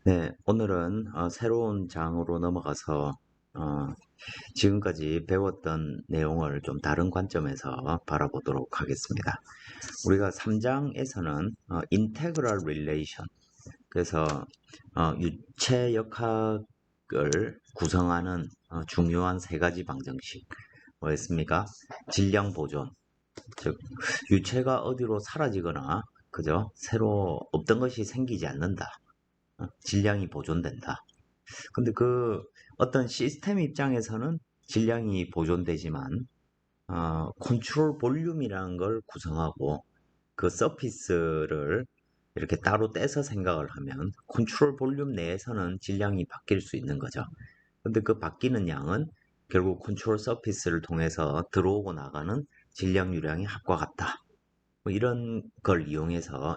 네, 오늘은 새로운 장으로 넘어가서 어, 지금까지 배웠던 내용을 좀 다른 관점에서 바라보도록 하겠습니다. 우리가 3장에서는 Integral Relation, 그래서 유체 역학을 구성하는 중요한 세 가지 방정식, 뭐였습니까? 질량 보존, 즉 유체가 어디로 사라지거나 그죠? 새로 없던 것이 생기지 않는다. 질량이 보존된다. 근데 그 어떤 시스템 입장에서는 질량이 보존되지만 컨트롤 볼륨이라는 걸 구성하고 그 서피스를 이렇게 따로 떼서 생각을 하면 컨트롤 볼륨 내에서는 질량이 바뀔 수 있는 거죠. 근데 그 바뀌는 양은 결국 컨트롤 서피스를 통해서 들어오고 나가는 질량 유량의 합과 같다. 뭐 이런 걸 이용해서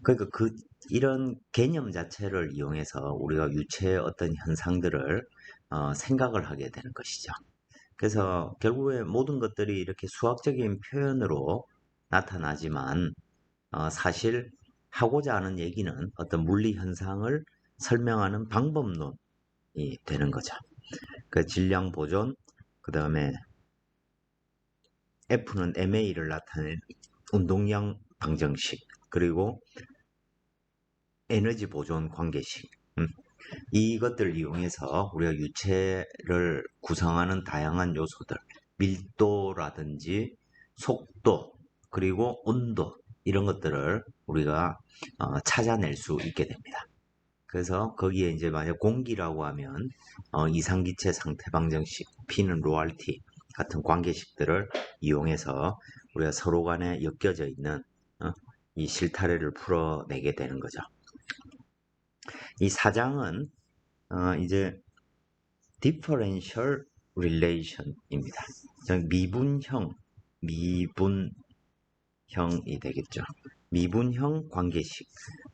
그러니까 이런 개념 자체를 이용해서 우리가 유체의 어떤 현상들을 생각을 하게 되는 것이죠. 그래서 결국에 모든 것들이 이렇게 수학적인 표현으로 나타나지만 사실 하고자 하는 얘기는 어떤 물리 현상을 설명하는 방법론이 되는 거죠. 그 질량 보존, 그 다음에 F는 MA를 나타내는 운동량 방정식, 그리고 에너지 보존 관계식. 이것들을 이용해서 우리가 유체를 구성하는 다양한 요소들, 밀도라든지 속도, 그리고 온도, 이런 것들을 우리가 찾아낼 수 있게 됩니다. 그래서 거기에 이제 만약 공기라고 하면 이상기체 상태 방정식, P는 로알티 같은 관계식들을 이용해서 우리가 서로 간에 엮여져 있는 이 실타래를 풀어내게 되는 거죠. 이 사장은 이제 differential relation입니다. 미분형이 되겠죠. 미분형 관계식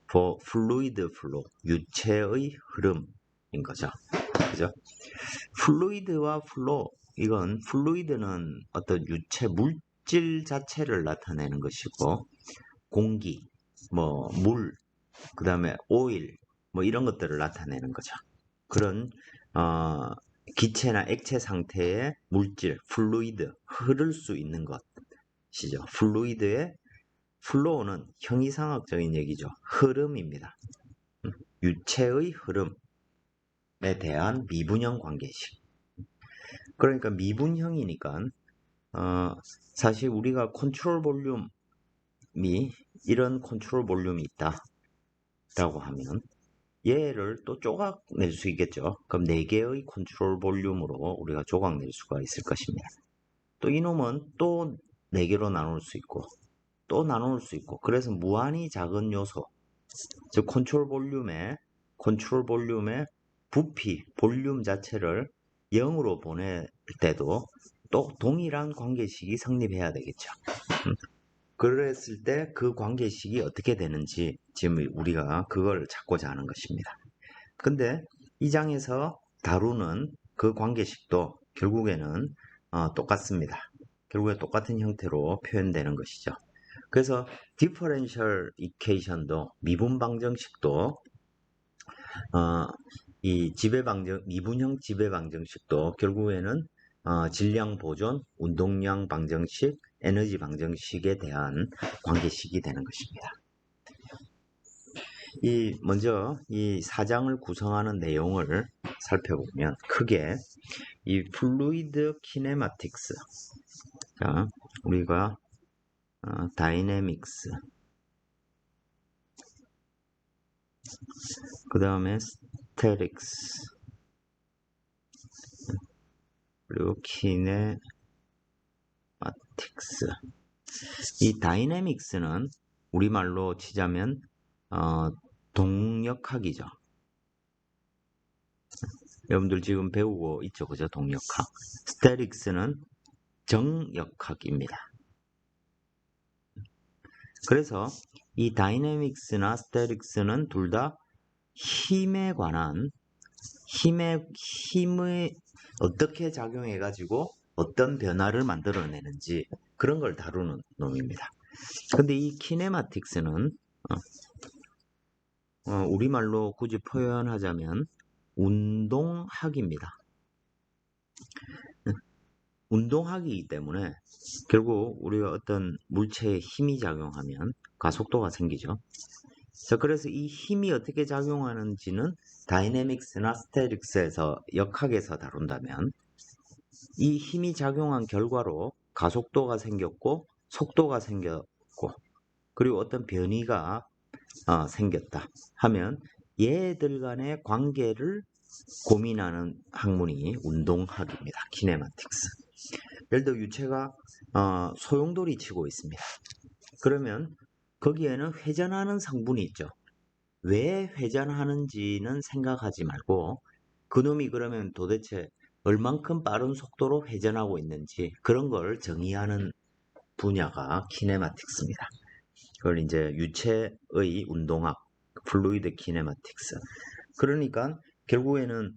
for fluid flow, 유체의 흐름인 거죠. 그죠? 플루이드와 플로, 이건 플루이드는 어떤 유체 물질 자체를 나타내는 것이고, 공기, 뭐 물, 그 다음에 오일, 뭐 이런 것들을 나타내는 거죠. 그런 기체나 액체 상태의 물질, 플루이드, 흐를 수 있는 것이죠. 플루이드의 플로우는 형이상학적인 얘기죠. 흐름입니다. 유체의 흐름에 대한 미분형 관계식. 그러니까 미분형이니까 사실 우리가 컨트롤 볼륨이 이런 컨트롤 볼륨이 있다라고 하면 얘를 또 조각낼 수 있겠죠. 그럼 4개의 컨트롤 볼륨으로 우리가 조각낼 수가 있을 것입니다. 또 이놈은 또 4개로 나눌 수 있고 또 나눌 수 있고, 그래서 무한히 작은 요소, 즉 컨트롤 볼륨의 부피, 볼륨 자체를 0으로 보낼 때도 또 동일한 관계식이 성립해야 되겠죠. 그랬을 때 그 관계식이 어떻게 되는지 지금 우리가 그걸 찾고자 하는 것입니다. 근데 이 장에서 다루는 그 관계식도 결국에는 똑같습니다. 결국에 똑같은 형태로 표현되는 것이죠. 그래서 디퍼런셜 이퀘이션도, 미분 방정식도 이 미분형 지배 방정식도 결국에는 질량 보존, 운동량 방정식, 에너지 방정식에 대한 관계식이 되는 것입니다. 먼저 이 사장을 구성하는 내용을 살펴보면 크게 이 플루이드 키네마틱스, 자, 우리가 다이내믹스, 그 다음에 스테릭스, 그리고 키네마틱스. 이 다이내믹스는 우리말로 치자면 동력학이죠. 여러분들 지금 배우고 있죠, 그죠? 동력학. 스테릭스는 정역학입니다. 그래서 이 다이내믹스나 스테릭스는 둘 다 힘에 관한 힘을 어떻게 작용해 가지고 어떤 변화를 만들어내는지 그런 걸 다루는 놈입니다. 근데 이 키네마틱스는 우리말로 굳이 표현하자면 운동학입니다. 운동학이기 때문에 결국 우리가 어떤 물체에 힘이 작용하면 가속도가 생기죠. 자, 그래서 이 힘이 어떻게 작용하는지는 다이내믹스나 스태틱스에서 역학에서 다룬다면 이 힘이 작용한 결과로 가속도가 생겼고 속도가 생겼고 그리고 어떤 변이가 생겼다 하면 얘들 간의 관계를 고민하는 학문이 운동학입니다. 키네마틱스. 예를 들어 유체가 소용돌이 치고 있습니다. 그러면 거기에는 회전하는 성분이 있죠. 왜 회전하는지는 생각하지 말고 그놈이 그러면 도대체 얼만큼 빠른 속도로 회전하고 있는지 그런 걸 정의하는 분야가 키네마틱스입니다. 그걸 이제 유체의 운동학, 플루이드 키네마틱스. 그러니까 결국에는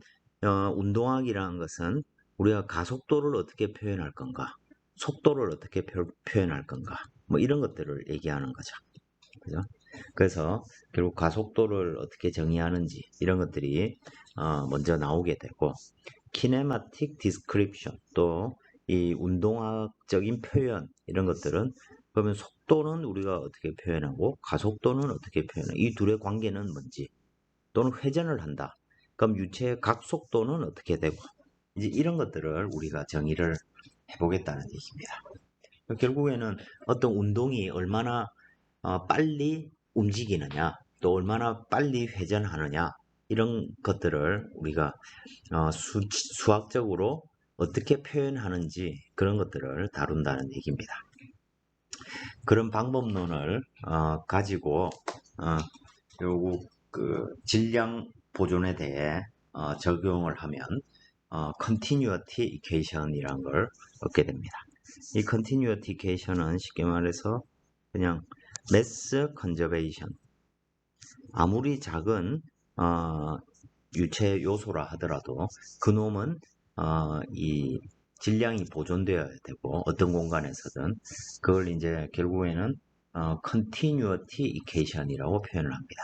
운동학이라는 것은 우리가 가속도를 어떻게 표현할 건가, 속도를 어떻게 표현할 건가, 뭐 이런 것들을 얘기하는 거죠. 그죠? 그래서 결국 가속도를 어떻게 정의하는지 이런 것들이 먼저 나오게 되고 키네마틱 디스크립션 또 이 운동학적인 표현 이런 것들은 그러면 속도는 우리가 어떻게 표현하고 가속도는 어떻게 표현하고 이 둘의 관계는 뭔지 또는 회전을 한다. 그럼 유체의 각속도는 어떻게 되고 이제 이런 것들을 우리가 정의를 해보겠다는 얘기입니다. 결국에는 어떤 운동이 얼마나 빨리 움직이느냐 또 얼마나 빨리 회전하느냐 이런 것들을 우리가 수학적으로 어떻게 표현하는지 그런 것들을 다룬다는 얘기입니다. 그런 방법론을 가지고 결국 그 질량 보존에 대해 적용을 하면 continuity equation이라는 걸 얻게 됩니다. 이 continuity equation은 쉽게 말해서 그냥 mass conservation 아무리 작은 유체 요소라 하더라도 그놈은 이 질량이 보존되어야 되고 어떤 공간에서든 그걸 이제 결국에는 continuity equation이라고 표현을 합니다.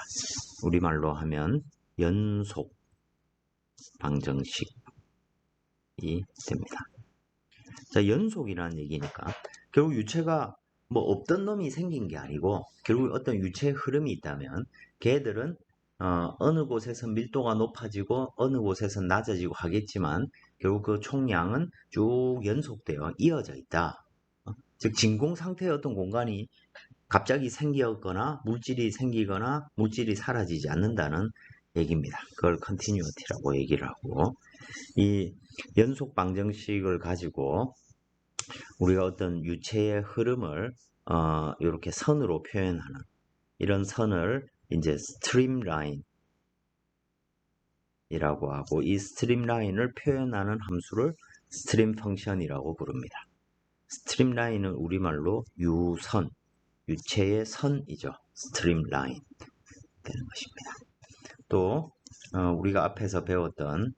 우리말로 하면 연속 방정식이 됩니다. 자, 연속이라는 얘기니까 결국 유체가 뭐 없던 놈이 생긴 게 아니고 결국 어떤 유체의 흐름이 있다면 걔들은 어느 곳에서 밀도가 높아지고 어느 곳에서 낮아지고 하겠지만 결국 그 총량은 쭉 연속되어 이어져 있다. 즉 진공 상태의 어떤 공간이 갑자기 생기거나 물질이 생기거나 물질이 사라지지 않는다는 얘기입니다. 그걸 컨티뉴어티라고 얘기를 하고 이 연속 방정식을 가지고 우리가 어떤 유체의 흐름을 이렇게 선으로 표현하는 이런 선을 이제 스트림라인이라고 하고 이 스트림라인을 표현하는 함수를 스트림 펑션이라고 부릅니다. 스트림라인은 우리말로 유선, 유체의 선이죠. 스트림라인 되는 것입니다. 또 우리가 앞에서 배웠던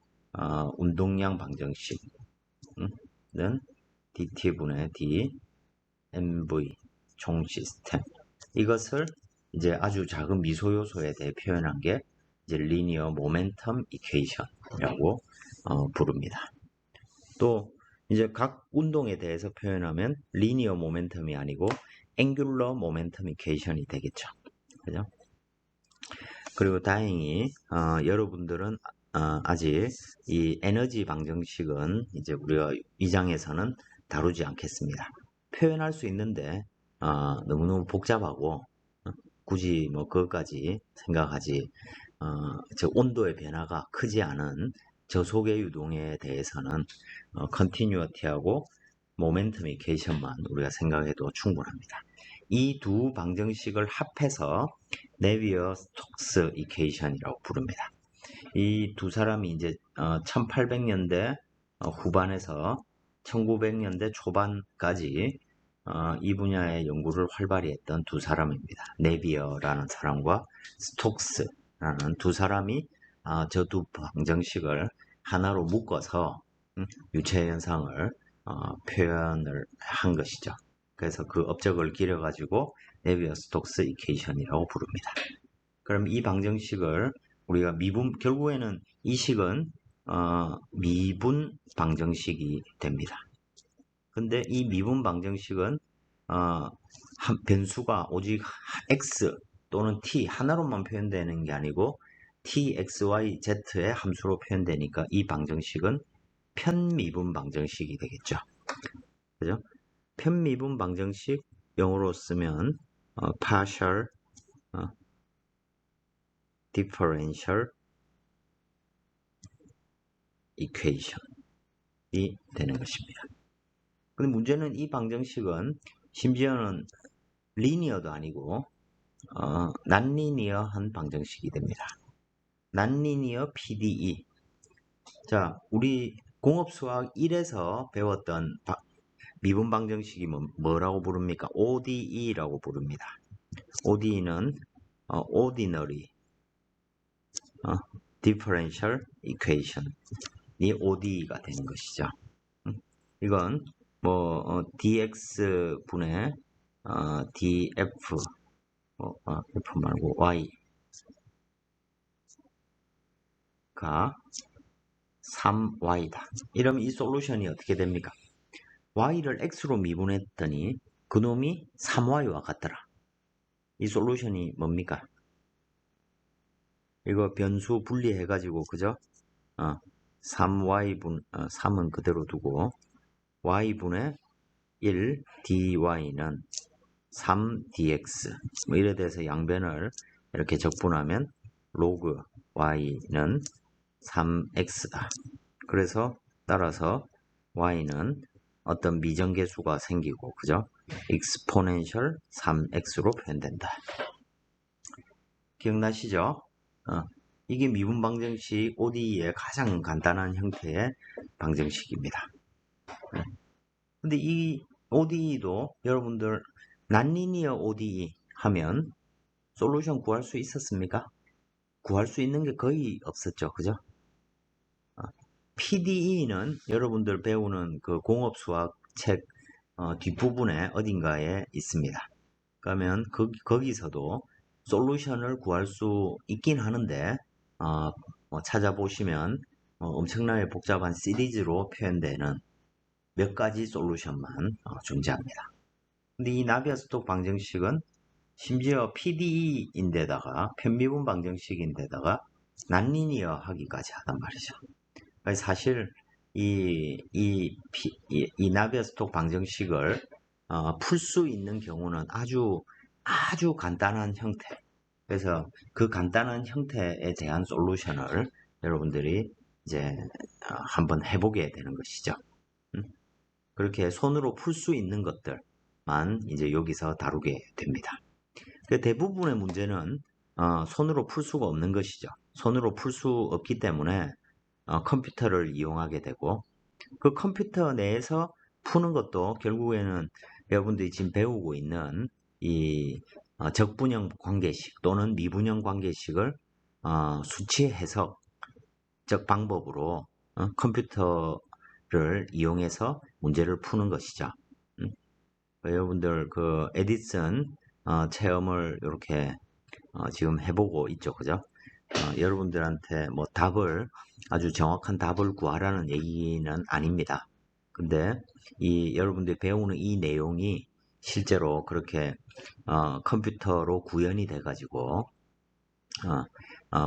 운동량 방정식은 dt분의 d mv 총 시스템 이것을 이제 아주 작은 미소 요소에 대해 표현한 게 이제 리니어 모멘텀 이퀘이션이라고 부릅니다. 또 이제 각 운동에 대해서 표현하면 리니어 모멘텀이 아니고 앵귤러 모멘텀 이퀘이션이 되겠죠. 그죠? 그리고 다행히 여러분들은 아직 이 에너지 방정식은 이제 우리가 이 장에서는 다루지 않겠습니다. 표현할 수 있는데 너무너무 복잡하고 굳이 뭐 그것까지 생각하지 저 온도의 변화가 크지 않은 저속의 유동에 대해서는 컨티뉴어티하고 모멘텀 이퀘이션만 우리가 생각해도 충분합니다. 이 두 방정식을 합해서 네비어 스톡스 이퀘이션이라고 부릅니다. 이 두 사람이 이제 1800년대 후반에서 1900년대 초반까지 이 분야의 연구를 활발히 했던 두 사람입니다. 네비어라는 사람과 스톡스라는 두 사람이 저 두 방정식을 하나로 묶어서 유체 현상을 표현을 한 것이죠. 그래서 그 업적을 기려가지고 네비어 스톡스 이퀘이션이라고 부릅니다. 그럼 이 방정식을 우리가 결국에는 이 식은 미분 방정식이 됩니다. 근데 이 미분 방정식은 변수가 오직 x 또는 t 하나로만 표현되는 게 아니고 t, x, y, z의 함수로 표현되니까 이 방정식은 편미분 방정식이 되겠죠. 그죠? 편미분 방정식 영어로 쓰면 partial differential equation이 되는 것입니다. 근데 문제는 이 방정식은 심지어는 리니어도 아니고 난리니어한 방정식이 됩니다. 난리니어 PDE. 자, 우리 공업수학 1에서 배웠던 미분 방정식이 뭐라고 부릅니까? ODE라고 부릅니다. ODE는 Ordinary Differential Equation이 ODE가 되는 것이죠. 이건 뭐 dx분의 df f 말고 y가 3y다. 이러면 이 솔루션이 어떻게 됩니까? y를 x로 미분했더니 그놈이 3y와 같더라. 이 솔루션이 뭡니까? 이거 변수 분리해가지고 그죠? 3은 그대로 두고 y분의 1 dy는 3dx 뭐 이래 돼서 양변을 이렇게 적분하면 로그 y는 3x다. 그래서 따라서 y는 어떤 미정계수가 생기고 그죠? exponential 3x로 표현된다. 기억나시죠? 이게 미분 방정식 ODE의 가장 간단한 형태의 방정식입니다. 근데 이 ODE도 여러분들 난리니어 ODE 하면 솔루션 구할 수 있었습니까? 구할 수 있는 게 거의 없었죠. 그죠? PDE는 여러분들 배우는 그 공업수학 책 뒷부분에 어딘가에 있습니다. 그러면 거기서도 솔루션을 구할 수 있긴 하는데 뭐 찾아보시면 엄청나게 복잡한 시리즈로 표현되는 몇 가지 솔루션만 존재합니다. 근데 이 나비아스톡 방정식은 심지어 PDE인데다가 편미분 방정식인데다가 난리니어 하기까지 하단 말이죠. 사실 이 나비아스톡 방정식을 풀 수 있는 경우는 아주 간단한 형태. 그래서 그 간단한 형태에 대한 솔루션을 여러분들이 이제 한번 해보게 되는 것이죠. 그렇게 손으로 풀 수 있는 것들만 이제 여기서 다루게 됩니다. 대부분의 문제는 손으로 풀 수가 없는 것이죠. 손으로 풀 수 없기 때문에 컴퓨터를 이용하게 되고 그 컴퓨터 내에서 푸는 것도 결국에는 여러분들이 지금 배우고 있는 이 적분형 관계식 또는 미분형 관계식을 수치 해석적 방법으로 컴퓨터를 이용해서 문제를 푸는 것이죠. 여러분들 그 에디슨 체험을 이렇게 지금 해보고 있죠, 그죠? 여러분들한테 뭐 아주 정확한 답을 구하라는 얘기는 아닙니다. 근데 여러분들이 배우는 이 내용이 실제로 그렇게 컴퓨터로 구현이 돼가지고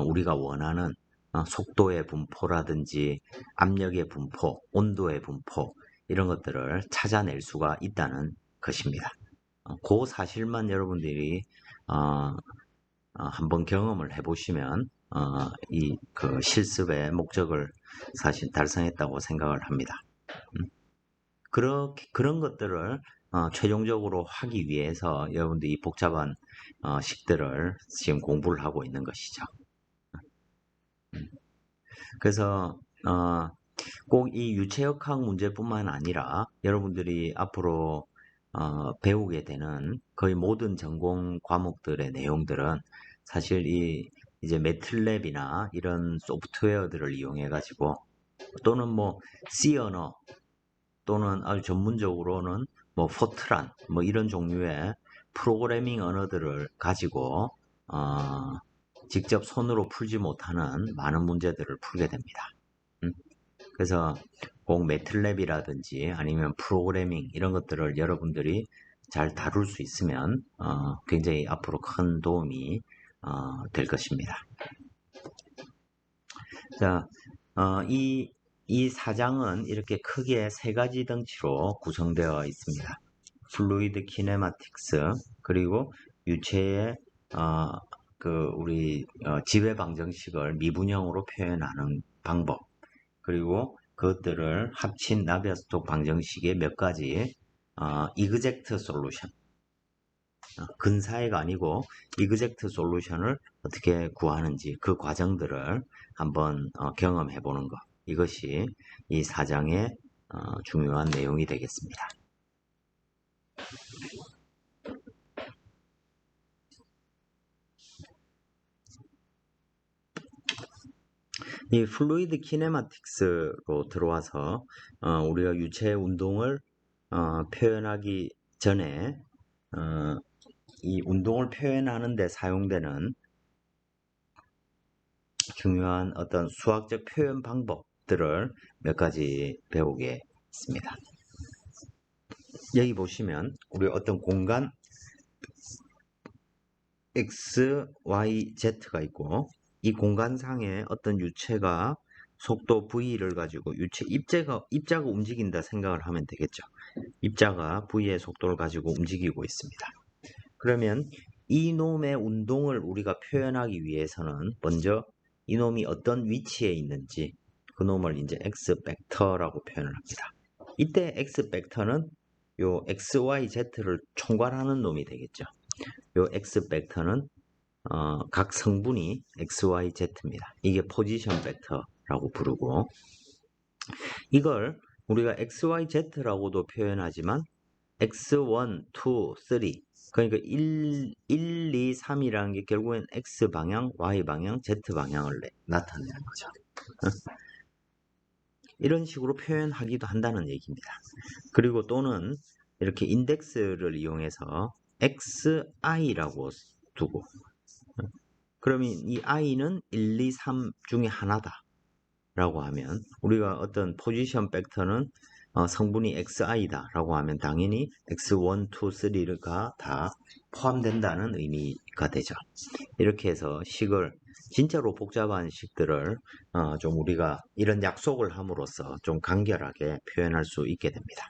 우리가 원하는 속도의 분포라든지 압력의 분포, 온도의 분포 이런 것들을 찾아낼 수가 있다는 것입니다. 그 사실만 여러분들이 한번 경험을 해보시면 그 실습의 목적을 사실 달성했다고 생각을 합니다. 그런 것들을 최종적으로 하기 위해서 여러분들이 이 복잡한 식들을 지금 공부를 하고 있는 것이죠. 그래서 꼭 이 유체역학 문제뿐만 아니라 여러분들이 앞으로 배우게 되는 거의 모든 전공 과목들의 내용들은 사실 이제 매틀랩이나 이런 소프트웨어들을 이용해 가지고 또는 뭐 C 언어 또는 아주 전문적으로는 뭐 포트란 뭐 이런 종류의 프로그래밍 언어들을 가지고 직접 손으로 풀지 못하는 많은 문제들을 풀게 됩니다. 그래서 꼭 매틀랩이라든지 아니면 프로그래밍 이런 것들을 여러분들이 잘 다룰 수 있으면 굉장히 앞으로 큰 도움이 될 것입니다. 자, 이 사장은 이렇게 크게 세 가지 덩치로 구성되어 있습니다. 플루이드 키네마틱스, 그리고 유체의 우리 지배 방정식을 미분형으로 표현하는 방법, 그리고 그것들을 합친 나비아스톡 방정식의 몇 가지 이그젝트 솔루션, 근사해가 아니고 이그젝트 솔루션을 어떻게 구하는지 그 과정들을 한번 경험해 보는 것, 이것이 이 4장의 중요한 내용이 되겠습니다. 이 플루이드 키네마틱스로 들어와서 우리가 유체 운동을 표현하기 전에 이 운동을 표현하는 데 사용되는 중요한 어떤 수학적 표현 방법들을 몇 가지 배우겠습니다. 여기 보시면 우리 어떤 공간 X, Y, Z가 있고, 이 공간상에 어떤 유체가 속도 V를 가지고 유체 입자가 움직인다 생각을 하면 되겠죠. 입자가 V의 속도를 가지고 움직이고 있습니다. 그러면 이놈의 운동을 우리가 표현하기 위해서는 먼저 이놈이 어떤 위치에 있는지 그놈을 이제 X 벡터라고 표현을 합니다. 이때 X 벡터는 요 X, Y, Z를 총괄하는 놈이 되겠죠. 요 X 벡터는 각 성분이 X, Y, Z입니다. 이게 포지션 벡터라고 부르고, 이걸 우리가 X, Y, Z라고도 표현하지만 X1, 2, 3, 그러니까 1, 2, 3이라는 게 결국엔 X 방향, Y 방향, Z 방향을 나타내는 거죠. 이런 식으로 표현하기도 한다는 얘기입니다. 그리고 또는 이렇게 인덱스를 이용해서 XI라고 두고, 그러면 이 i는 1, 2, 3 중에 하나다 라고 하면, 우리가 어떤 포지션 벡터는 성분이xi다 라고 하면 당연히 x1, 2, 3가 다 포함된다는 의미가 되죠. 이렇게 해서 식을, 진짜로 복잡한 식들을 좀 우리가 이런 약속을 함으로써 좀 간결하게 표현할 수 있게 됩니다.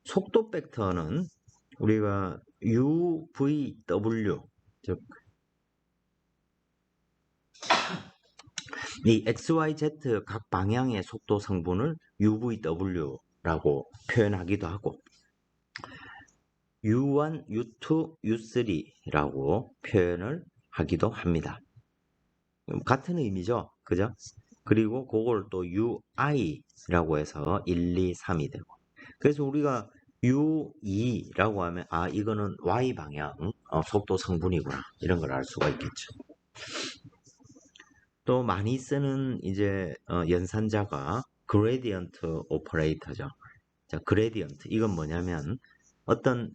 속도 벡터는 우리가 u, v, w, 즉 이 XYZ 각 방향의 속도 성분을 UVW라고 표현하기도 하고, U1, U2, U3라고 표현을 하기도 합니다. 같은 의미죠. 그죠? 그리고 그걸 또 UI라고 해서 1, 2, 3이 되고, 그래서 우리가 U2라고 하면 이거는 Y 방향 속도 성분이구나, 이런 걸 알 수가 있겠죠. 또 많이 쓰는 이제 연산자가 그레디언트 오퍼레이터죠. 자, 그레디언트, 이건 뭐냐면 어떤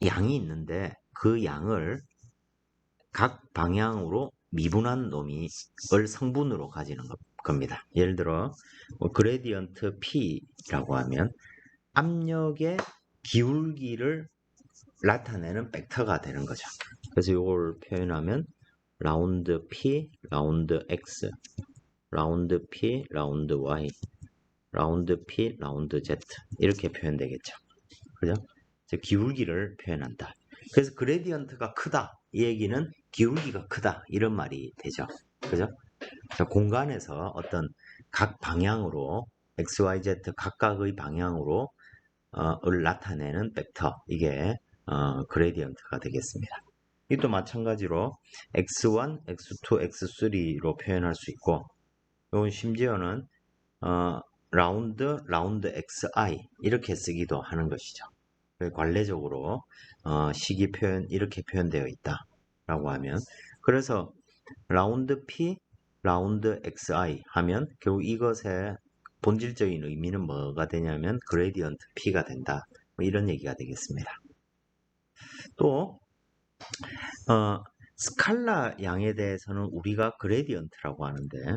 양이 있는데 그 양을 각 방향으로 미분한 놈을 성분으로 가지는 겁니다. 예를 들어 그레디언트 P라고 하면 압력의 기울기를 나타내는 벡터가 되는 거죠. 그래서 이걸 표현하면 라운드 P, 라운드 X, 라운드 P, 라운드 Y, 라운드 P, 라운드 Z, 이렇게 표현되겠죠. 그죠? 기울기를 표현한다. 그래서 그레디언트가 크다, 이 얘기는 기울기가 크다, 이런 말이 되죠. 그죠? 공간에서 어떤 각 방향으로 X, Y, Z 각각의 방향으로 을 나타내는 벡터, 이게 그레디언트가 되겠습니다. 이것도 마찬가지로 x1, x2, x3로 표현할 수 있고, 이건 심지어는 라운드 xi 이렇게 쓰기도 하는 것이죠. 관례적으로 식이 이렇게 표현되어 있다라고 하면, 그래서 라운드 p, 라운드 xi 하면 결국 이것의 본질적인 의미는 뭐가 되냐면 그레디언트 p가 된다, 뭐 이런 얘기가 되겠습니다. 또 스칼라 양에 대해서는 우리가 그레디언트라고 하는데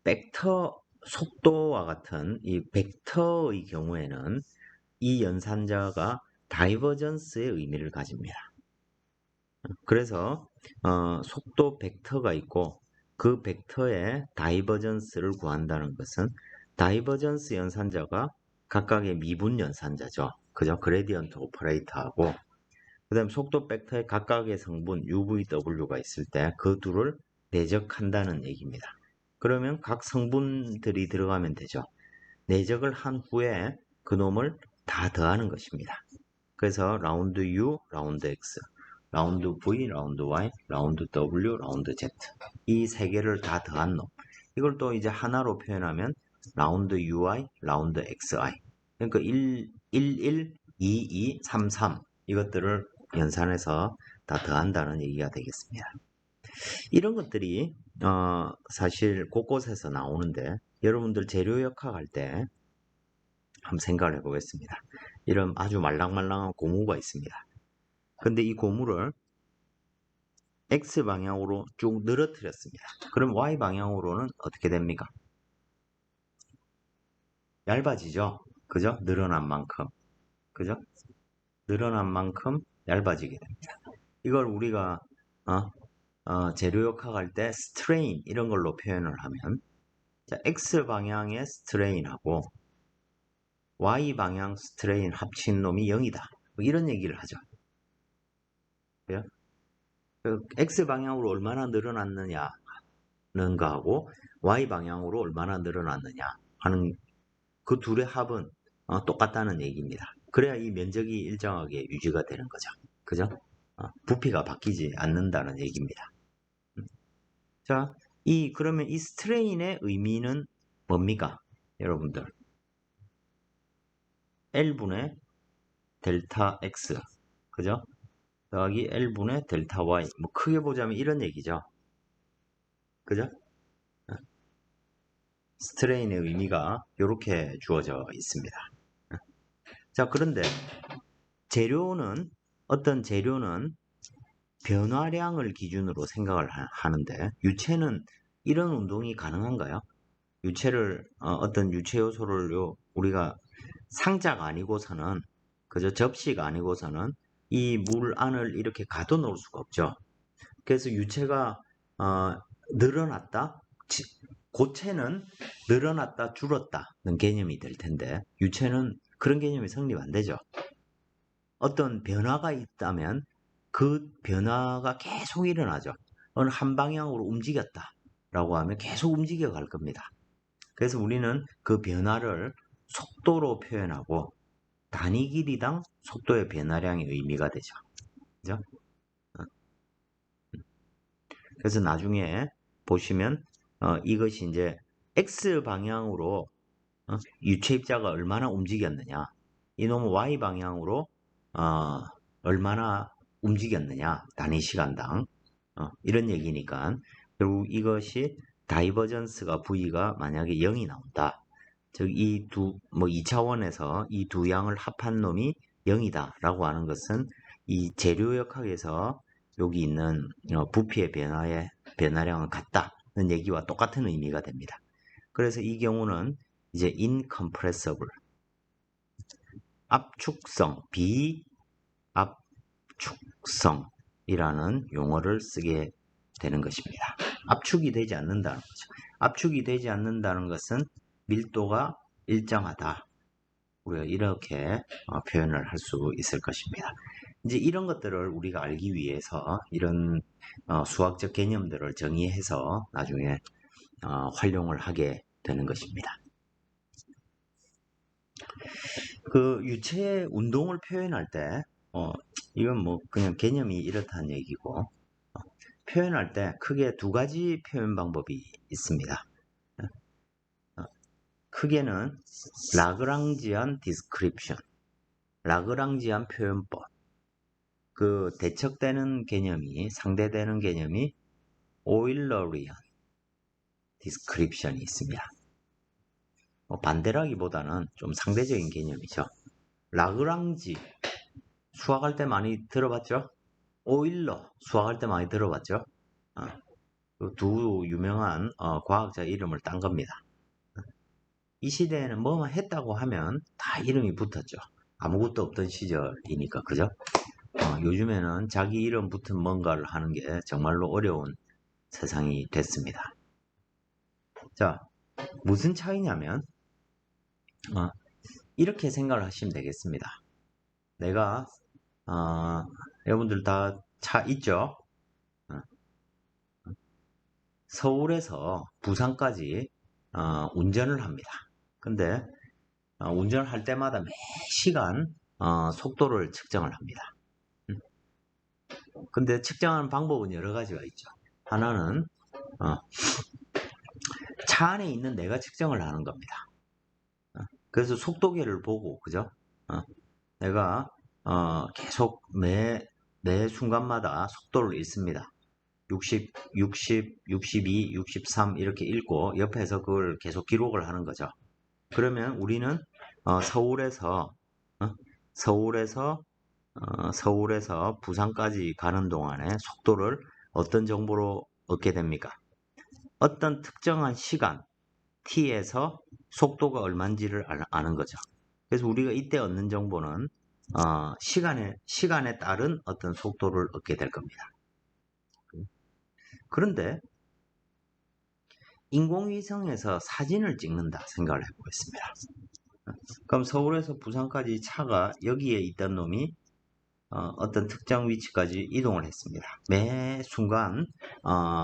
벡터 속도와 같은 이 벡터의 경우에는 이 연산자가 다이버전스의 의미를 가집니다. 그래서 속도 벡터가 있고 그 벡터의 다이버전스를 구한다는 것은 다이버전스 연산자가 각각의 미분 연산자죠. 그죠? 그레디언트 오퍼레이터하고 그다음 속도 벡터의 각각의 성분 UVW가 있을 때 그 둘을 내적한다는 얘기입니다. 그러면 각 성분들이 들어가면 되죠. 내적을 한 후에 그놈을 다 더하는 것입니다. 그래서 라운드 U, 라운드 X, 라운드 V, 라운드 Y, 라운드 W, 라운드 Z 이 세 개를 다 더한 놈. 이걸 또 이제 하나로 표현하면 라운드 UI, 라운드 XI. 그러니까 1, 2, 2, 3, 3 이것들을 연산해서 다 더한다는 얘기가 되겠습니다. 이런 것들이 사실 곳곳에서 나오는데 여러분들 재료역학 할 때 한번 생각을 해보겠습니다. 이런 아주 말랑말랑한 고무가 있습니다. 근데 이 고무를 X방향으로 쭉 늘어뜨렸습니다. 그럼 Y방향으로는 어떻게 됩니까? 얇아지죠? 그죠? 늘어난 만큼. 그죠? 늘어난 만큼 얇아지게 됩니다. 이걸 우리가 재료역학 할 때 스트레인 이런 걸로 표현을 하면 자, X방향의 스트레인하고 Y방향 스트레인 합친 놈이 0이다. 뭐 이런 얘기를 하죠. 그래요? X방향으로 얼마나 늘어났느냐는 거하고 Y방향으로 얼마나 늘어났느냐 하는 그 둘의 합은 똑같다는 얘기입니다. 그래야 이 면적이 일정하게 유지가 되는 거죠. 그죠? 부피가 바뀌지 않는다는 얘기입니다. 자, 그러면 이 스트레인의 의미는 뭡니까? 여러분들. L분의 델타 X. 그죠? 더하기 L분의 델타 Y. 뭐 크게 보자면 이런 얘기죠. 그죠? 스트레인의 의미가 이렇게 주어져 있습니다. 자, 그런데 어떤 재료는 변화량을 기준으로 생각을 하는데 유체는 이런 운동이 가능한가요? 유체를 어떤 유체 요소를 우리가 상자가 아니고서는 그저 접시가 아니고서는 이 물 안을 이렇게 가둬 놓을 수가 없죠. 그래서 유체가 늘어났다, 고체는 늘어났다, 줄었다는 개념이 될 텐데 유체는 그런 개념이 성립 안 되죠. 어떤 변화가 있다면 그 변화가 계속 일어나죠. 어느 한 방향으로 움직였다라고 하면 계속 움직여 갈 겁니다. 그래서 우리는 그 변화를 속도로 표현하고 단위 길이당 속도의 변화량의 의미가 되죠. 그죠? 그래서 나중에 보시면 이것이 이제 X 방향으로 유체 입자가 얼마나 움직였느냐, 이놈은 Y 방향으로 얼마나 움직였느냐, 단위 시간당 이런 얘기니까 결국 이것이 다이버전스가 V가 만약에 0이 나온다. 즉 이 2차원에서 이 두 양을 합한 놈이 0이다 라고 하는 것은 이 재료역학에서 여기 있는 부피의 변화량은 같다는 얘기와 똑같은 의미가 됩니다. 그래서 이 경우는 이제 incompressible 압축성, 비압축성이라는 용어를 쓰게 되는 것입니다. 압축이 되지 않는다는 거죠. 압축이 되지 않는다는 것은 밀도가 일정하다. 우리가 이렇게 표현을 할 수 있을 것입니다. 이제 이런 것들을 우리가 알기 위해서 이런 수학적 개념들을 정의해서 나중에 활용을 하게 되는 것입니다. 그 유체의 운동을 표현할 때 이건 뭐 그냥 개념이 이렇다는 얘기고 표현할 때 크게 두 가지 표현 방법이 있습니다. 크게는 라그랑지안 디스크립션, 라그랑지안 표현법. 그 대척되는 개념이 상대되는 개념이 오일러리안 디스크립션이 있습니다. 반대라기보다는 좀 상대적인 개념이죠. 라그랑지 수학할 때 많이 들어봤죠? 오일러 수학할 때 많이 들어봤죠? 어, 두 유명한 과학자 이름을 딴 겁니다. 이 시대에는 뭐만 했다고 하면 다 이름이 붙었죠. 아무것도 없던 시절이니까, 그죠? 요즘에는 자기 이름 붙은 뭔가를 하는 게 정말로 어려운 세상이 됐습니다. 자, 무슨 차이냐면, 어, 이렇게 생각을 하시면 되겠습니다. 내가, 여러분들 다 차 있죠? 어, 서울에서 부산까지 운전을 합니다. 근데 운전을 할 때마다 매 시간 속도를 측정을 합니다. 근데 측정하는 방법은 여러 가지가 있죠. 하나는 어, 차 안에 있는 내가 측정을 하는 겁니다. 그래서 속도계를 보고, 그죠? 어, 내가 계속 매 순간마다 속도를 읽습니다. 60, 60, 62, 63 이렇게 읽고 옆에서 그걸 계속 기록을 하는 거죠. 그러면 우리는 서울에서 어, 서울에서 서울에서 부산까지 가는 동안에 속도를 어떤 정보로 얻게 됩니까? 어떤 특정한 시간 t에서 속도가 얼마인지를 아는 거죠. 그래서 우리가 이때 얻는 정보는 시간에 따른 어떤 속도를 얻게 될 겁니다. 그런데 인공위성에서 사진을 찍는다 생각을 해보겠습니다. 그럼 서울에서 부산까지 차가 여기에 있던 놈이 어떤 특정 위치까지 이동을 했습니다. 매 순간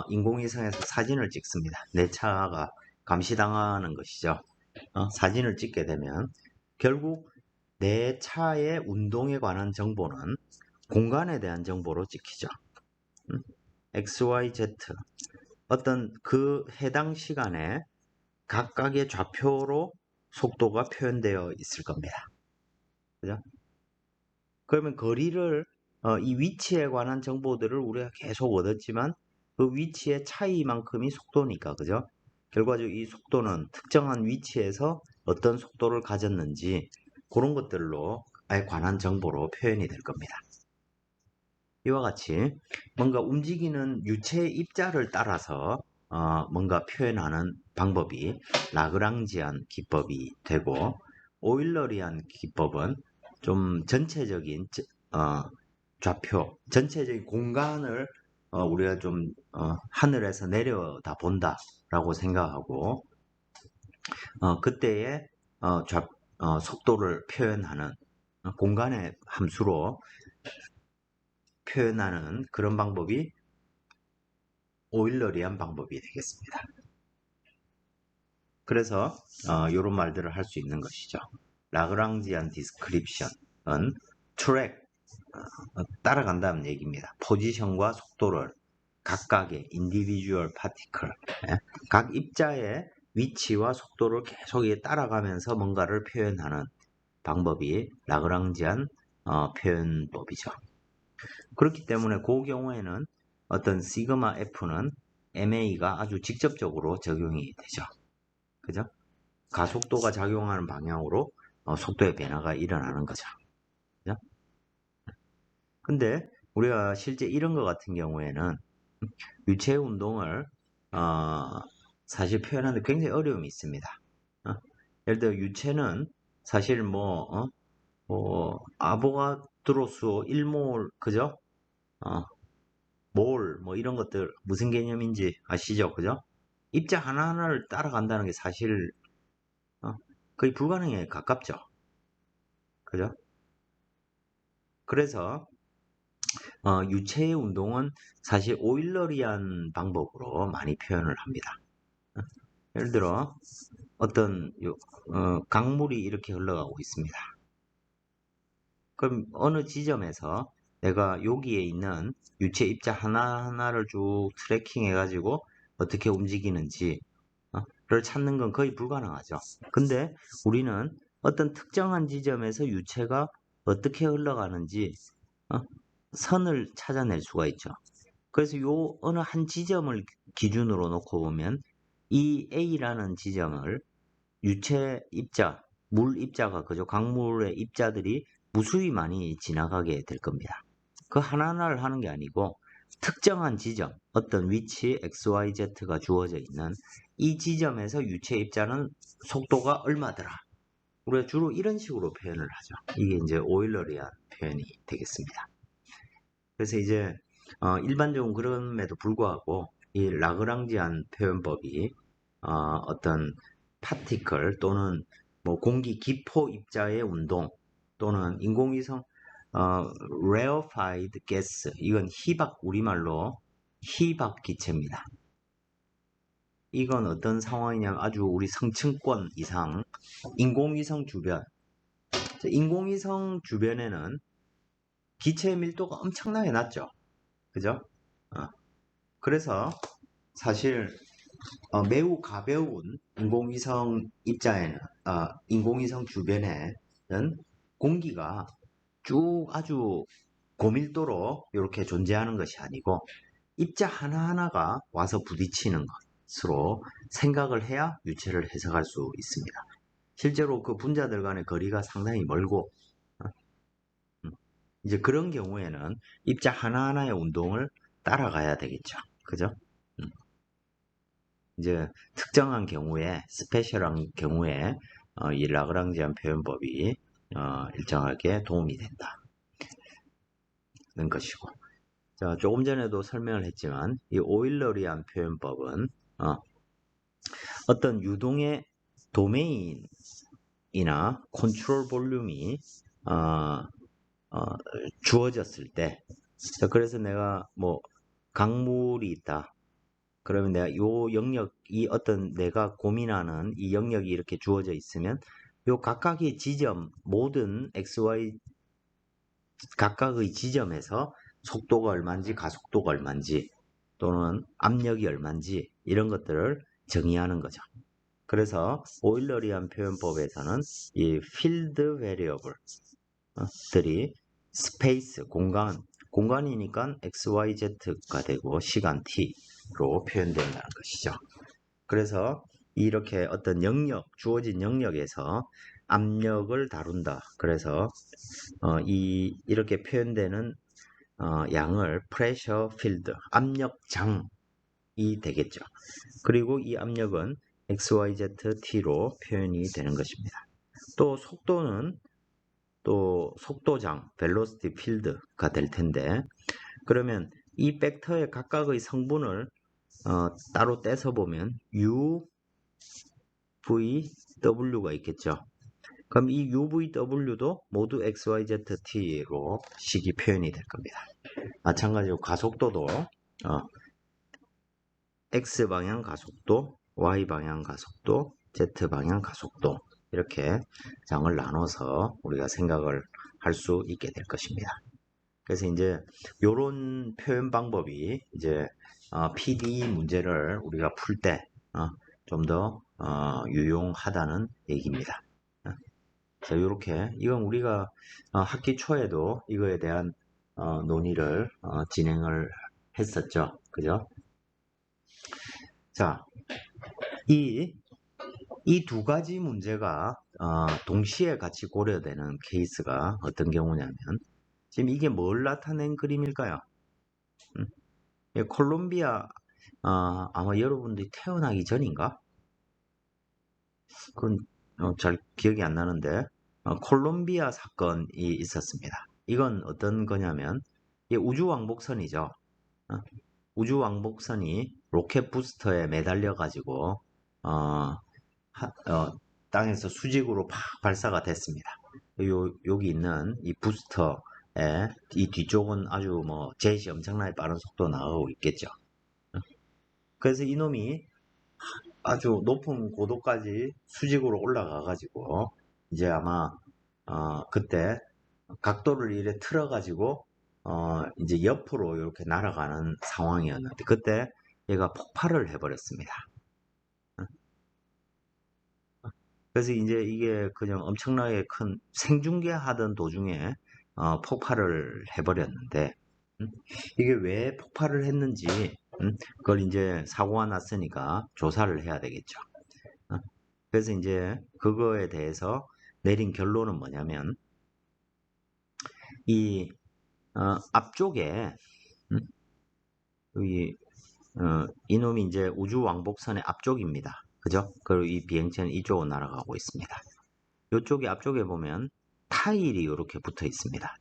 인공위성에서 사진을 찍습니다. 내 차가 감시당하는 것이죠. 사진을 찍게 되면 결국 내 차의 운동에 관한 정보는 공간에 대한 정보로 찍히죠. X, Y, Z 어떤 그 해당 시간에 각각의 좌표로 속도가 표현되어 있을 겁니다. 그죠? 그러면 거리를 이 위치에 관한 정보들을 우리가 계속 얻었지만 그 위치의 차이만큼이 속도니까, 그죠? 결과적으로 이 속도는 특정한 위치에서 어떤 속도를 가졌는지 그런 것들로 관한 정보로 표현이 될 겁니다. 이와 같이 뭔가 움직이는 유체의 입자를 따라서 뭔가 표현하는 방법이 라그랑지안 기법이 되고, 오일러리안 기법은 좀 전체적인 좌표, 전체적인 공간을 우리가 좀 하늘에서 내려다 본다라고 생각하고 그때의 속도를 표현하는 공간의 함수로 표현하는 그런 방법이 오일러리안 방법이 되겠습니다. 그래서 이런 말들을 할 수 있는 것이죠. 라그랑지안 디스크립션은 트랙, 따라간다는 얘기입니다. 포지션과 속도를 각각의 인디비주얼 파티클, 각 입자의 위치와 속도를 계속 따라가면서 뭔가를 표현하는 방법이 라그랑지안 표현법이죠. 그렇기 때문에 그 경우에는 어떤 시그마 F는 MA가 아주 직접적으로 적용이 되죠. 그죠? 가속도가 작용하는 방향으로 속도의 변화가 일어나는 거죠. 그죠? 근데 우리가 실제 이런 것 같은 경우에는 유체 운동을 사실 표현하는데 굉장히 어려움이 있습니다. 예를 들어 유체는 사실 아보가드로수 1몰, 그죠? 몰, 뭐 이런 것들 무슨 개념인지 아시죠? 그죠? 입자 하나하나를 따라간다는 게 사실 거의 불가능에 가깝죠. 그죠? 그래서 유체의 운동은 사실 오일러리안 방법으로 많이 표현을 합니다. 예를 들어 어떤 강물이 이렇게 흘러가고 있습니다. 그럼 어느 지점에서 내가 여기에 있는 유체 입자 하나하나를 쭉 트래킹 해가지고 어떻게 움직이는지 를 찾는 건 거의 불가능하죠. 근데 우리는 어떤 특정한 지점에서 유체가 어떻게 흘러가는지 선을 찾아낼 수가 있죠. 그래서 요 어느 한 지점을 기준으로 놓고 보면 이 A라는 지점을 유체 입자, 물 입자가 그죠? 강물의 입자들이 무수히 많이 지나가게 될 겁니다. 그 하나하나를 하는 게 아니고 특정한 지점, 어떤 위치 XYZ가 주어져 있는 이 지점에서 유체 입자는 속도가 얼마더라. 우리가 주로 이런 식으로 표현을 하죠. 이게 이제 오일러리안 표현이 되겠습니다. 그래서 이제 일반적으로 그럼에도 불구하고 이 라그랑지안 표현법이 어떤 파티클 또는 뭐 공기 기포 입자의 운동 또는 인공위성 rarefied gas 이건 희박 우리말로 희박 기체입니다. 이건 어떤 상황이냐면 아주 우리 성층권 이상 인공위성 주변 인공위성 주변에는 기체의 밀도가 엄청나게 낮죠. 그죠? 그래서 사실 매우 가벼운 인공위성 입자에는 인공위성 주변에는 공기가 쭉 아주 고밀도로 이렇게 존재하는 것이 아니고 입자 하나하나가 와서 부딪히는 것으로 생각을 해야 유체를 해석할 수 있습니다. 실제로 그 분자들 간의 거리가 상당히 멀고 이제 그런 경우에는 입자 하나하나의 운동을 따라가야 되겠죠. 그죠? 이제 특정한 경우에 스페셜한 경우에 이 라그랑지안 표현법이 일정하게 도움이 된다는 것이고 자, 조금 전에도 설명을 했지만 이 오일러리안 표현법은 어떤 유동의 도메인이나 컨트롤 볼륨이 주어졌을 때 자, 그래서 내가 뭐 강물이 있다 그러면 내가 요 영역, 이 어떤 내가 고민하는 이 영역이 이렇게 주어져 있으면 요 각각의 지점, 모든 XY 각각의 지점에서 속도가 얼마인지, 가속도가 얼마인지, 또는 압력이 얼마인지 이런 것들을 정의하는 거죠. 그래서 오일러리안 표현법에서는 이 필드 베리어블들이 스페이스, 공간이니까 XYZ가 되고 시간 T로 표현된다는 것이죠. 그래서 이렇게 어떤 영역, 주어진 영역에서 압력을 다룬다. 그래서 이렇게 표현되는 양을 pressure field, 압력장이 되겠죠. 그리고 이 압력은 XYZT로 표현이 되는 것입니다. 또 속도는 또 속도장, velocity field가 될 텐데 그러면 이 벡터의 각각의 성분을 따로 떼서 보면 UVW가 있겠죠. 그럼 이 UVW도 모두 XYZT로 식이 표현이 될 겁니다. 마찬가지로 가속도도 X방향 가속도, Y방향 가속도, Z방향 가속도 이렇게 장을 나눠서 우리가 생각을 할 수 있게 될 것입니다. 그래서 이제 이런 표현 방법이 이제 PD 문제를 우리가 풀 때 좀 더 유용하다는 얘기입니다. 자, 이렇게 이건 우리가 학기 초에도 이거에 대한 논의를 진행을 했었죠. 그죠? 자, 이 두 가지 문제가 동시에 같이 고려되는 케이스가 어떤 경우냐면 지금 이게 뭘 나타낸 그림일까요? 콜롬비아 아마 여러분들이 태어나기 전인가? 그건 잘 기억이 안 나는데 콜롬비아 사건이 있었습니다. 이건 어떤 거냐면 우주왕복선이죠. 우주왕복선이 로켓 부스터에 매달려 가지고 땅에서 수직으로 팍 발사가 됐습니다. 여기 있는 이 부스터의 이 뒤쪽은 아주 뭐 제시 엄청나게 빠른 속도로 나가고 있겠죠. 그래서 이놈이 아주 높은 고도까지 수직으로 올라가 가지고 이제 아마 그때 각도를 이래 틀어 가지고 이제 옆으로 이렇게 날아가는 상황이었는데 그때 얘가 폭발을 해버렸습니다. 그래서 이제 이게 그냥 엄청나게 큰 생중계하던 도중에 폭발을 해버렸는데 이게 왜 폭발을 했는지 그걸 이제 사고가 났으니까 조사를 해야 되겠죠. 그래서 이제 그거에 대해서 내린 결론은 뭐냐면 이 앞쪽에 여기 이놈이 이제 우주 왕복선의 앞쪽입니다. 그죠? 그리고 이 비행체는 이쪽으로 날아가고 있습니다. 이쪽에 앞쪽에 보면 타일이 이렇게 붙어 있습니다.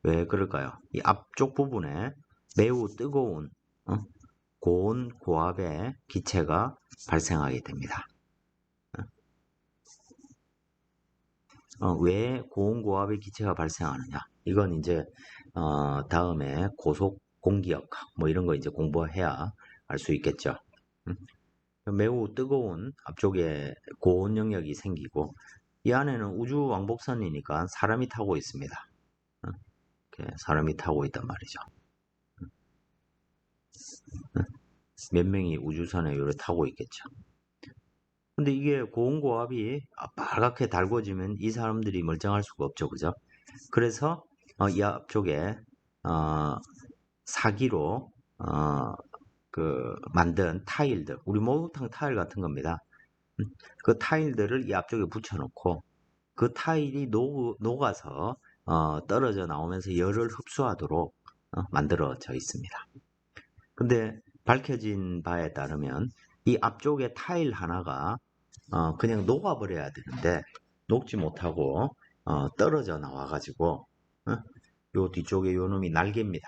왜 그럴까요? 이 앞쪽 부분에 매우 뜨거운 고온 고압의 기체가 발생하게 됩니다. 왜 고온 고압의 기체가 발생하느냐? 이건 이제 다음에 고속 공기역 뭐 이런 거 이제 공부해야 알 수 있겠죠. 매우 뜨거운 앞쪽에 고온 영역이 생기고 이 안에는 우주 왕복선이니까 사람이 타고 있습니다. 이렇게 사람이 타고 있단 말이죠. 몇 명이 우주선에 요래 타고 있겠죠. 근데 이게 고온 고압이 빨갛게 달궈지면 이 사람들이 멀쩡할 수가 없죠. 그죠? 그래서 이 앞쪽에 사기로 만든 타일들, 우리 목욕탕 타일 같은 겁니다. 그 타일들을 이 앞쪽에 붙여놓고 그 타일이 녹아서 떨어져 나오면서 열을 흡수하도록 만들어져 있습니다. 근데 밝혀진 바에 따르면 이 앞쪽에 타일 하나가 그냥 녹아버려야 되는데 녹지 못하고 떨어져 나와가지고 요 뒤쪽에 요 놈이 날개입니다.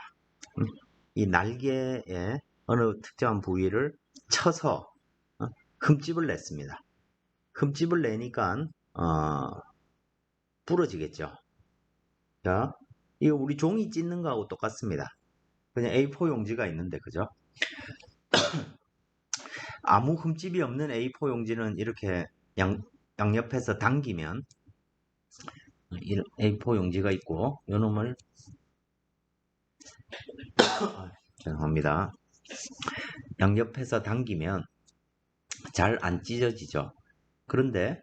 이 날개에 어느 특정한 부위를 쳐서 흠집을 냈습니다. 흠집을 내니까 부러지겠죠. 자, 이거 우리 종이 찢는 거하고 똑같습니다. 그냥 A4 용지가 있는데 그죠? 아무 흠집이 없는 A4 용지는 이렇게 양옆에서 당기면 A4 용지가 있고 요 놈을 죄송합니다. 양옆에서 당기면 잘 안 찢어지죠. 그런데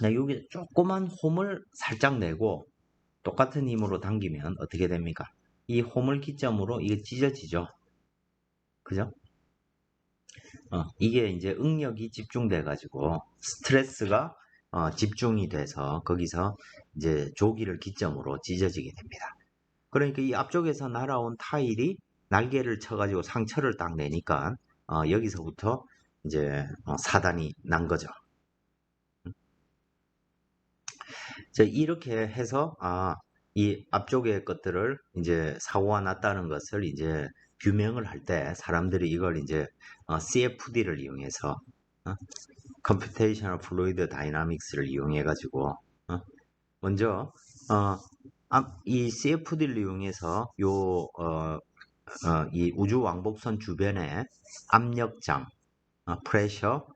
여기 조그만 홈을 살짝 내고 똑같은 힘으로 당기면 어떻게 됩니까? 이 홈을 기점으로 이게 찢어지죠. 그죠? 이게 이제 응력이 집중돼 가지고 스트레스가 집중이 돼서 거기서 이제 조기를 기점으로 찢어지게 됩니다. 그러니까 이 앞쪽에서 날아온 타일이 날개를 쳐가지고 상처를 딱 내니까 여기서부터 이제 사단이 난 거죠. 자, 이렇게 해서 이 앞쪽의 것들을 이제 사고가 났다는 것을 이제 규명을 할 때 사람들이 이걸 이제 CFD를 이용해서 Computational Fluid Dynamics를 이용해 가지고 먼저 이 CFD를 이용해서 이 우주 왕복선 주변에 압력장, 프레셔,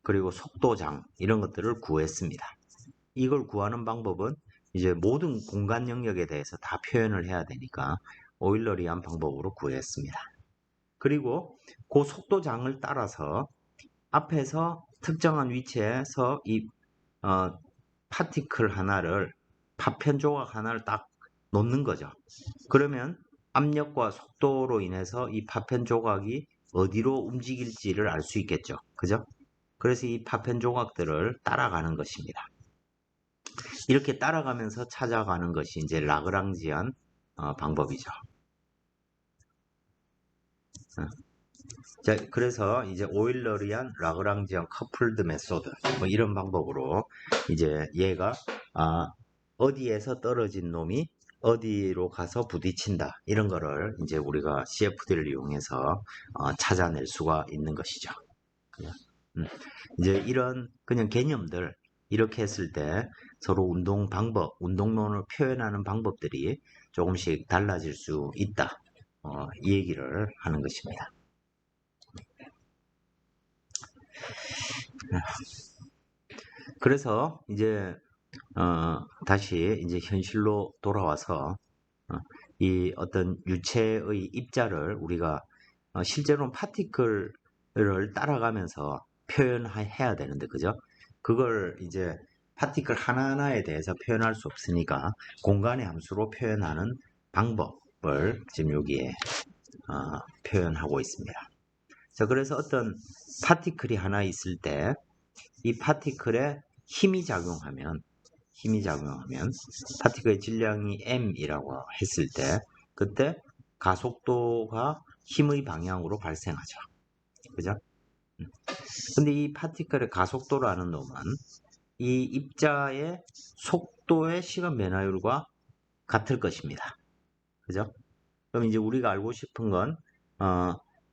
그리고 속도장 이런 것들을 구했습니다. 이걸 구하는 방법은 이제 모든 공간 영역에 대해서 다 표현을 해야 되니까 오일러리안 방법으로 구했습니다. 그리고 그 속도장을 따라서 앞에서 특정한 위치에서 이 파티클 하나를 파편 조각 하나를 딱 놓는 거죠. 그러면 압력과 속도로 인해서 이 파편 조각이 어디로 움직일지를 알 수 있겠죠. 그죠? 그래서 이 파편 조각들을 따라가는 것입니다. 이렇게 따라가면서 찾아가는 것이 이제 라그랑지안 방법이죠. 자, 그래서 이제 오일러리안 라그랑지안 커플드 메소드 뭐 이런 방법으로 이제 얘가 어디에서 떨어진 놈이 어디로 가서 부딪힌다 이런 거를 이제 우리가 CFD를 이용해서 찾아낼 수가 있는 것이죠. 이제 이런 그냥 개념들 이렇게 했을 때 서로 운동 방법, 운동론을 표현하는 방법들이 조금씩 달라질 수 있다. 이 얘기를 하는 것입니다. 그래서 이제 다시 이제 현실로 돌아와서 이 어떤 유체의 입자를 우리가 실제로는 파티클을 따라가면서 표현해야 되는데 그죠? 그걸 이제 파티클 하나하나에 대해서 표현할 수 없으니까 공간의 함수로 표현하는 방법을 지금 여기에 표현하고 있습니다. 자, 그래서 어떤 파티클이 하나 있을 때 이 파티클에 힘이 작용하면 힘이 작용하면 파티클의 질량이 m이라고 했을 때 그때 가속도가 힘의 방향으로 발생하죠. 그죠? 근데 이 파티클의 가속도라는 놈은 이 입자의 속도의 시간 변화율과 같을 것입니다. 그죠? 그럼 이제 우리가 알고 싶은 건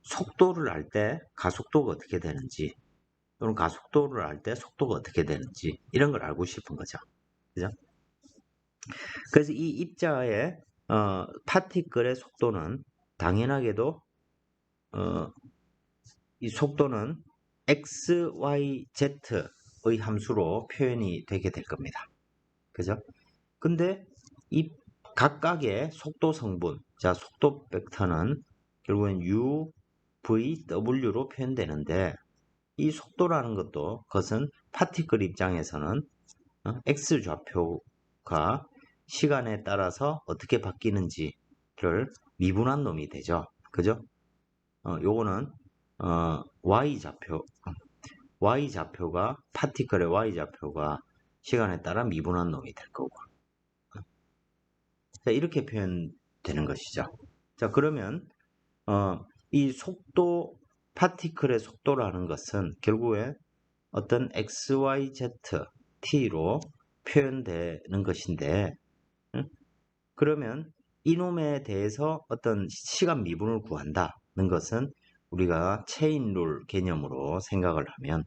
속도를 알 때 가속도가 어떻게 되는지 또는 가속도를 알 때 속도가 어떻게 되는지 이런 걸 알고 싶은 거죠. 그죠? 그래서 이 입자의 파티클의 속도는 당연하게도 이 속도는 x, y, z의 함수로 표현이 되게 될 겁니다. 그죠? 근데 이 각각의 속도 성분, 자, 속도 벡터는 결국엔 u, v, w로 표현되는데 이 속도라는 것도 그것은 파티클 입장에서는 x 좌표가 시간에 따라서 어떻게 바뀌는지를 미분한 놈이 되죠. 그죠? 요거는 y좌표가 파티클의 y좌표가 시간에 따라 미분한 놈이 될 거고. 자, 이렇게 표현되는 것이죠. 자, 그러면 이 속도, 파티클의 속도라는 것은 결국에 어떤 x, y, z, t로 표현되는 것인데, 그러면 이놈에 대해서 어떤 시간 미분을 구한다는 것은 우리가 체인룰 개념으로 생각을 하면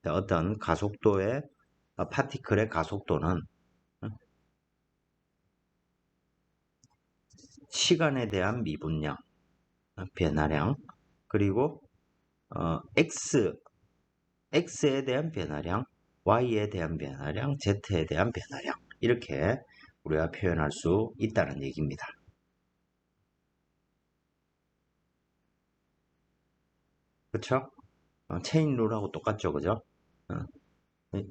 어떤 가속도의 파티클의 가속도는 시간에 대한 미분량, 변화량, 그리고 x에 대한 변화량, y에 대한 변화량, z에 대한 변화량 이렇게 우리가 표현할 수 있다는 얘기입니다. 그렇죠? 체인룰하고 똑같죠, 그죠?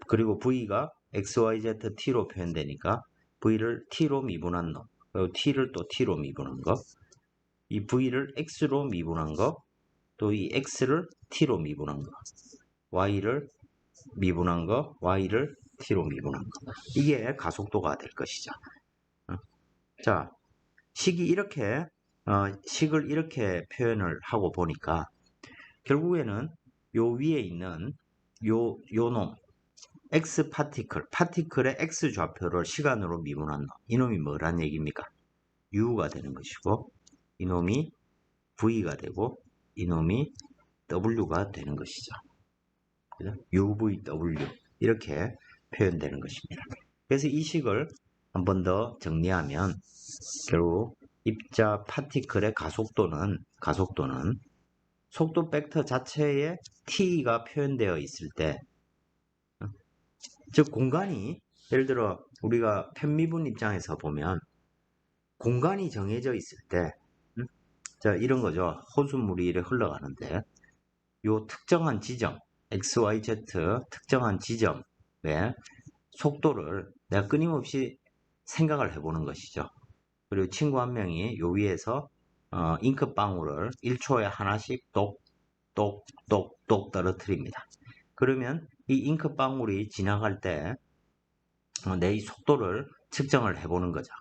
그리고 v가 x, y, z, t로 표현되니까 v를 t로 미분한 놈, 그리고 t를 또 t로 미분한 거, 이 v를 x로 미분한 거, 또 이 x를 t로 미분한 거, y를 미분한 거, y를 t로 미분한 거. 이게 가속도가 될 것이죠. 자, 식을 이렇게 표현을 하고 보니까 결국에는 요 위에 있는 요 놈, x 파티클의 x 좌표를 시간으로 미분한 놈, 이놈이 뭐란 얘기입니까? u가 되는 것이고, 이놈이 v가 되고, 이놈이 w가 되는 것이죠. 그죠? UVW 이렇게 표현되는 것입니다. 그래서 이 식을 한 번 더 정리하면 결국 입자 파티클의 가속도는 속도 벡터 자체에 t가 표현되어 있을 때, 즉 공간이 예를 들어 우리가 편미분 입장에서 보면 공간이 정해져 있을 때, 자 이런 거죠. 호수물이 이렇게 흘러가는데 요 특정한 지점 x, y, z 특정한 지점의 속도를 내가 끊임없이 생각을 해보는 것이죠. 그리고 친구 한 명이 요 위에서 잉크방울을 1초에 하나씩 똑똑똑똑 떨어뜨립니다. 그러면 이 잉크방울이 지나갈 때 내 이 속도를 측정을 해보는 거죠.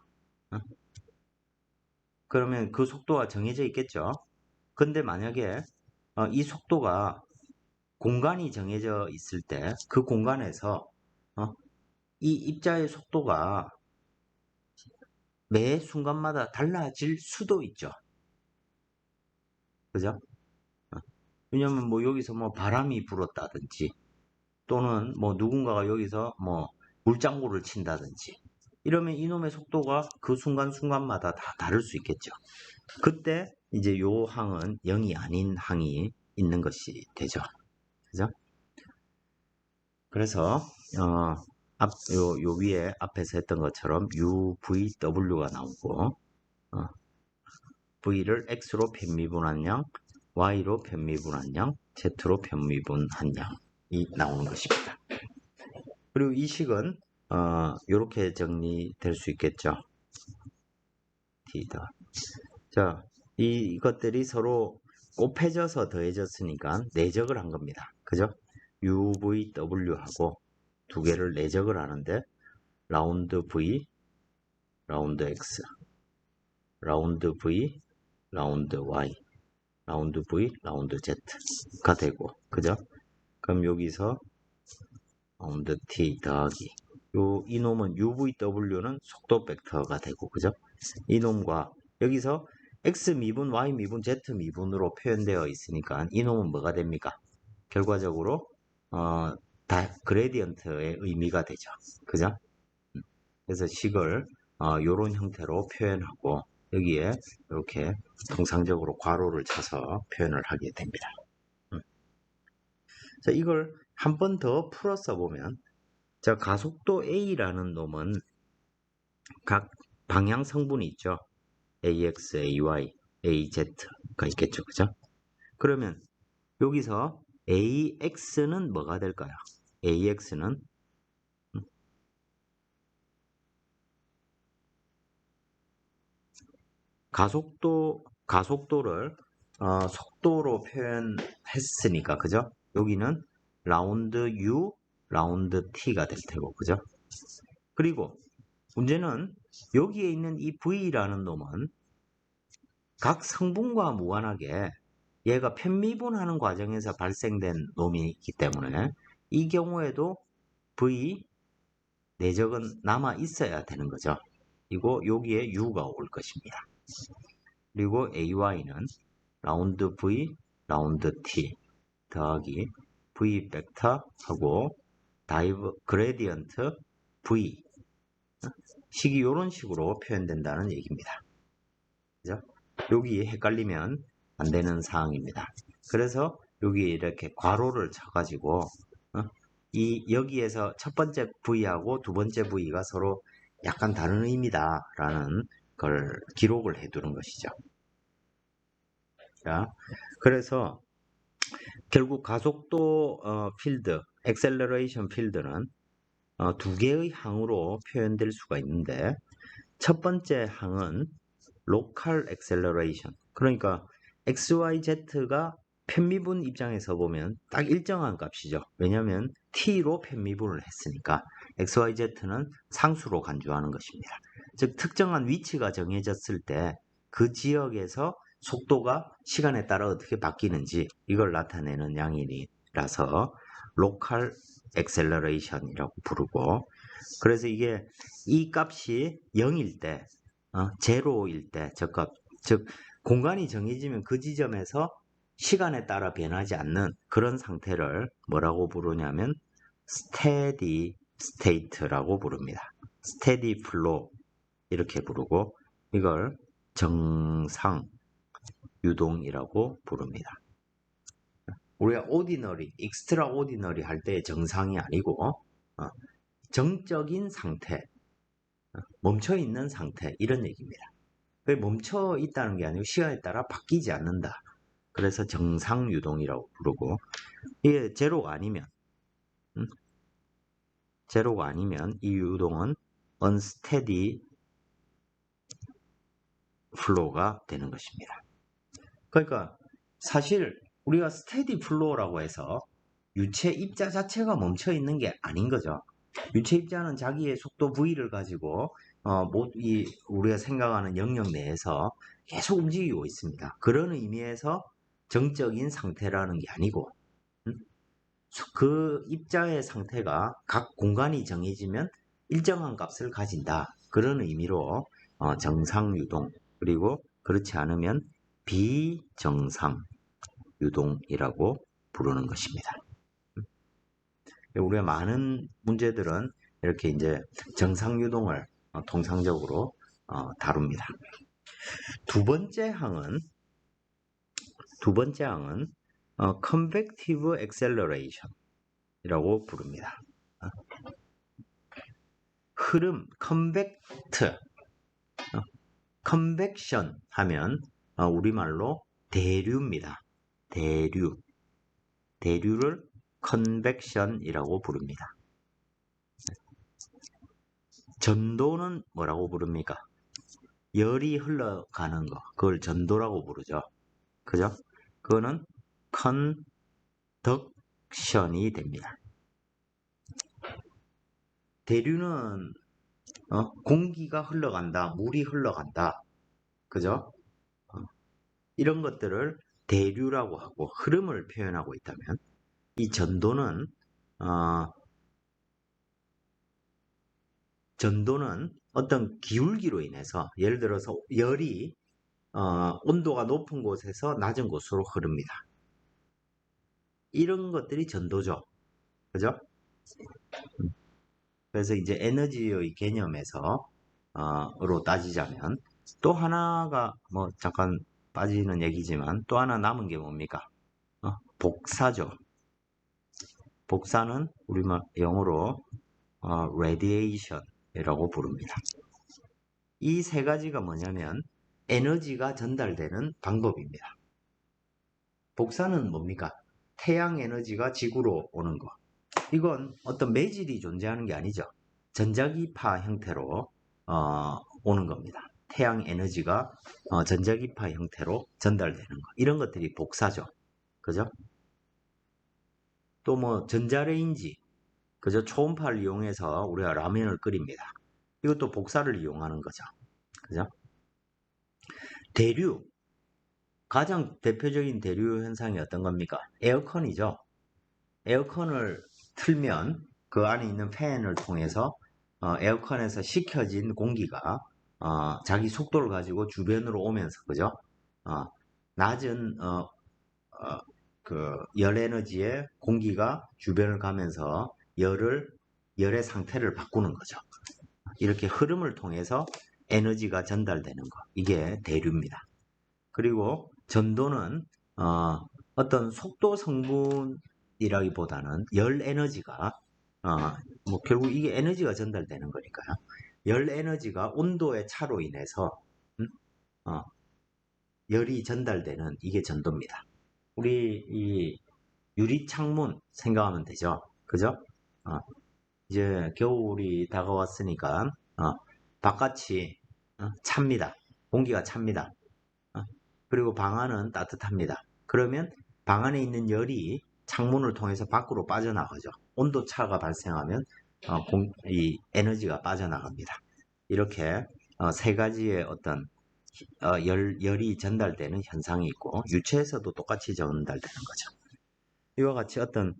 그러면 그 속도가 정해져 있겠죠. 근데 만약에 이 속도가 공간이 정해져 있을 때 그 공간에서 이 입자의 속도가 매 순간마다 달라질 수도 있죠. 그죠? 왜냐면 뭐 여기서 뭐 바람이 불었다든지 또는 뭐 누군가가 여기서 뭐 물장구를 친다든지 이러면 이놈의 속도가 그 순간순간마다 다 다를 수 있겠죠. 그때 이제 요 항은 0이 아닌 항이 있는 것이 되죠. 그죠? 그래서 요 위에 앞에서 했던 것처럼 UVW가 나오고 V를 X로 편미분한 양, Y로 편미분한 양, Z로 편미분한 양이 나오는 것입니다. 그리고 이 식은 이렇게 정리될 수 있겠죠. T다. 자, 이것들이 서로 곱해져서 더해졌으니까 내적을 한 겁니다. 그죠? UVW하고 두 개를 내적을 하는데 라운드 V, 라운드 X, 라운드 V, 라운드 Y, 라운드 V, 라운드 Z가 되고, 그죠? 그럼 여기서 라운드 T 더하기 이놈은 UVW는 속도 벡터가 되고, 그죠? 이놈과 여기서 X 미분, Y 미분, Z 미분으로 표현되어 있으니까 이놈은 뭐가 됩니까? 결과적으로 그레디언트의 의미가 되죠. 그죠? 그래서 식을 이런 형태로 표현하고 여기에 이렇게 통상적으로 괄호를 쳐서 표현을 하게 됩니다. 자, 이걸 한 번 더 풀어 써보면, 자, 가속도 A라는 놈은 각 방향 성분이 있죠. AX, AY, AZ가 있겠죠. 그죠? 그러면 여기서 AX는 뭐가 될까요? AX는 가속도를 속도로 표현했으니까, 그죠? 여기는 라운드 U, 라운드 T가 될 테고, 그죠? 그리고 문제는 여기에 있는 이 V라는 놈은 각 성분과 무관하게 얘가 편미분하는 과정에서 발생된 놈이기 때문에 이 경우에도 V 내적은 남아 있어야 되는 거죠. 그리고 여기에 U가 올 것입니다. 그리고 AY는 라운드 V, 라운드 T 더하기 V 벡터하고 그레디언트 V 식이 이런 식으로 표현된다는 얘기입니다. 그죠? 여기 헷갈리면 안 되는 사항입니다. 그래서 여기 이렇게 괄호를 쳐가지고 여기에서 첫 번째 V하고 두 번째 V가 서로 약간 다른 의미다 라는 걸 기록을 해 두는 것이죠. 자, 그래서 결국 가속도 필드, 엑셀러레이션 필드는 두 개의 항으로 표현될 수가 있는데, 첫 번째 항은 로컬 엑셀러레이션, 그러니까 XYZ가 편미분 입장에서 보면 딱 일정한 값이죠. 왜냐하면 T로 편미분을 했으니까 XYZ는 상수로 간주하는 것입니다. 즉 특정한 위치가 정해졌을 때 그 지역에서 속도가 시간에 따라 어떻게 바뀌는지 이걸 나타내는 양이라서 로컬 엑셀러레이션이라고 부르고, 그래서 이게 이 값이 0일 때, 제로일 때, 즉 공간이 정해지면 그 지점에서 시간에 따라 변하지 않는 그런 상태를 뭐라고 부르냐면 스테디 스테이트라고 부릅니다. 스테디 플로우 이렇게 부르고, 이걸 정상 유동이라고 부릅니다. 우리가 오디너리, 익스트라 오디너리 할 때 정상이 아니고 정적인 상태, 멈춰 있는 상태 이런 얘기입니다. 멈춰 있다는 게 아니고 시간에 따라 바뀌지 않는다. 그래서 정상 유동이라고 부르고, 이게 제로가 아니면 이 유동은 unsteady flow가 되는 것입니다. 그러니까 사실 우리가 스테디 플로우라고 해서 유체 입자 자체가 멈춰 있는 게 아닌 거죠. 유체 입자는 자기의 속도 V를 가지고 우리가 생각하는 영역 내에서 계속 움직이고 있습니다. 그런 의미에서 정적인 상태라는 게 아니고, 그 입자의 상태가 각 공간이 정해지면 일정한 값을 가진다. 그런 의미로 정상 유동, 그리고 그렇지 않으면 비정상 유동이라고 부르는 것입니다. 우리가 많은 문제들은 이렇게 이제 정상 유동을 통상적으로 다룹니다. 두 번째 항은 convective acceleration이라고 부릅니다. 흐름, convection 하면 우리말로 대류입니다. 대류를 convection이라고 부릅니다. 전도는 뭐라고 부릅니까? 열이 흘러가는 거, 그걸 전도라고 부르죠. 그죠? 그거는 conduction이 됩니다. 대류는 공기가 흘러간다, 물이 흘러간다, 그죠? 이런 것들을 대류라고 하고 흐름을 표현하고 있다면 이 어, 전도는 어떤 기울기로 인해서 예를 들어서 열이 온도가 높은 곳에서 낮은 곳으로 흐릅니다. 이런 것들이 전도죠. 그죠? 그래서 이제 에너지의 개념에서 로 따지자면 또 하나가 뭐 잠깐 빠지는 얘기지만 또 하나 남은 게 뭡니까? 복사죠. 복사는 우리말 영어로 radiation이라고 부릅니다. 이 세 가지가 뭐냐면 에너지가 전달되는 방법입니다. 복사는 뭡니까? 태양 에너지가 지구로 오는 거. 이건 어떤 매질이 존재하는 게 아니죠. 전자기파 형태로 오는 겁니다. 태양 에너지가 전자기파 형태로 전달되는 거. 이런 것들이 복사죠. 그죠? 또 뭐 전자레인지, 그죠? 초음파를 이용해서 우리가 라면을 끓입니다. 이것도 복사를 이용하는 거죠. 그죠? 대류. 가장 대표적인 대류 현상이 어떤 겁니까? 에어컨이죠. 에어컨을 틀면 그 안에 있는 팬을 통해서 에어컨에서 식혀진 공기가 자기 속도를 가지고 주변으로 오면서 그죠? 어, 낮은 그 열 에너지의 공기가 주변을 가면서 열의 상태를 바꾸는 거죠. 이렇게 흐름을 통해서 에너지가 전달되는 거. 이게 대류입니다. 그리고 전도는 어떤 속도 성분이라기보다는 열 에너지가 뭐 결국 이게 에너지가 전달되는 거니까요. 열 에너지가 온도의 차로 인해서 어, 열이 전달되는 이게 전도입니다. 우리 이 유리 창문 생각하면 되죠. 그죠? 어, 이제 겨울이 다가왔으니까 바깥이 찹니다. 공기가 찹니다. 그리고 방 안은 따뜻합니다. 그러면 방 안에 있는 열이 창문을 통해서 밖으로 빠져나가죠. 온도 차가 발생하면 이 에너지가 빠져나갑니다. 이렇게 세 가지의 어떤 열이 전달되는 현상이 있고 유체에서도 똑같이 전달되는 거죠. 이와 같이 어떤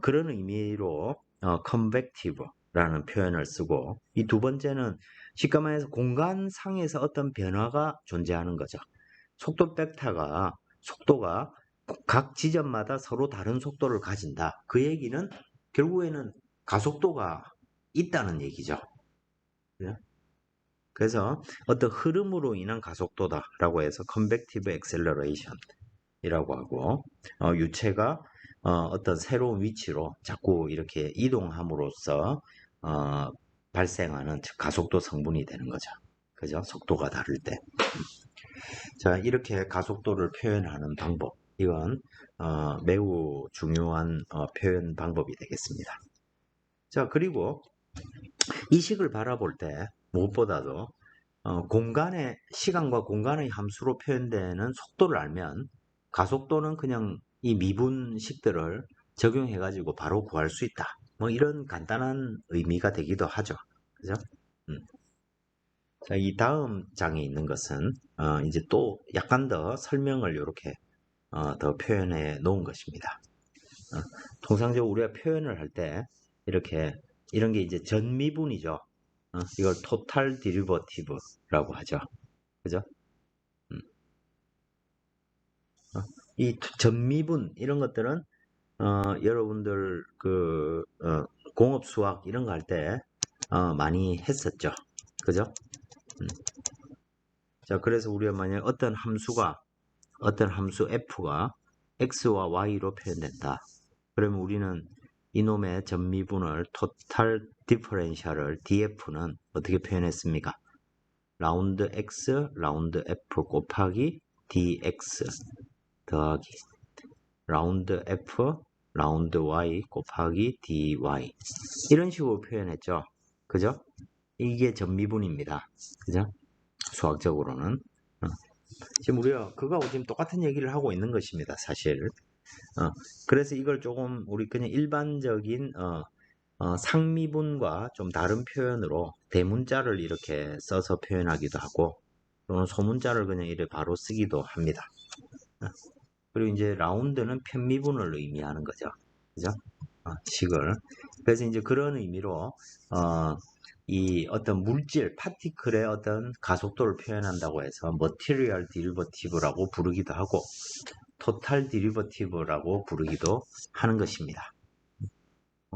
그런 의미로 convective라는 표현을 쓰고 이 두 번째는 쉽게 말해서 공간상에서 어떤 변화가 존재하는 거죠. 속도 벡터가 속도가 각 지점마다 서로 다른 속도를 가진다. 그 얘기는 결국에는 가속도가 있다는 얘기죠. 그래서 어떤 흐름으로 인한 가속도다라고 해서 convective acceleration이라고 하고 유체가 어떤 새로운 위치로 자꾸 이렇게 이동함으로써 발생하는 즉 가속도 성분이 되는 거죠. 그죠? 속도가 다를 때. 자, 이렇게 가속도를 표현하는 방법. 이건 매우 중요한 표현 방법이 되겠습니다. 자, 그리고 이 식을 바라볼 때 무엇보다도 시간과 공간의 함수로 표현되는 속도를 알면 가속도는 그냥 이 미분식들을 적용해가지고 바로 구할 수 있다. 뭐 이런 간단한 의미가 되기도 하죠. 그죠? 자, 이 다음 장에 있는 것은 이제 또 약간 더 설명을 이렇게 더 표현해 놓은 것입니다. 통상적으로 우리가 표현을 할 때 이렇게 이런 게 이제 전미분이죠. 이걸 토탈 디리버티브라고 하죠. 그죠? 음. 이 전미분 이런 것들은 여러분들 그 공업 수학 이런 거 할 때 많이 했었죠. 그죠? 자, 그래서 우리가 만약 어떤 함수 f가 x와 y로 표현된다. 그러면 우리는 이놈의 전미분을 토탈 디퍼렌셜을 df는 어떻게 표현했습니까? 라운드 x 라운드 f 곱하기 dx 더하기 라운드 f 라운드 y 곱하기 dy 이런 식으로 표현했죠. 그죠? 이게 전미분입니다. 그죠? 수학적으로는 지금 우리가 그거하고 지금 똑같은 얘기를 하고 있는 것입니다. 사실. 그래서 이걸 조금 우리 그냥 일반적인 상미분과 좀 다른 표현으로 대문자를 이렇게 써서 표현하기도 하고 또는 소문자를 그냥 이렇게 바로 쓰기도 합니다. 그리고 이제 라운드는 편미분을 의미하는 거죠. 그죠? 식을. 그래서 이제 그런 의미로 이 어떤 물질, 파티클의 어떤 가속도를 표현한다고 해서 material derivative라고 부르기도 하고 total derivative라고 부르기도 하는 것입니다.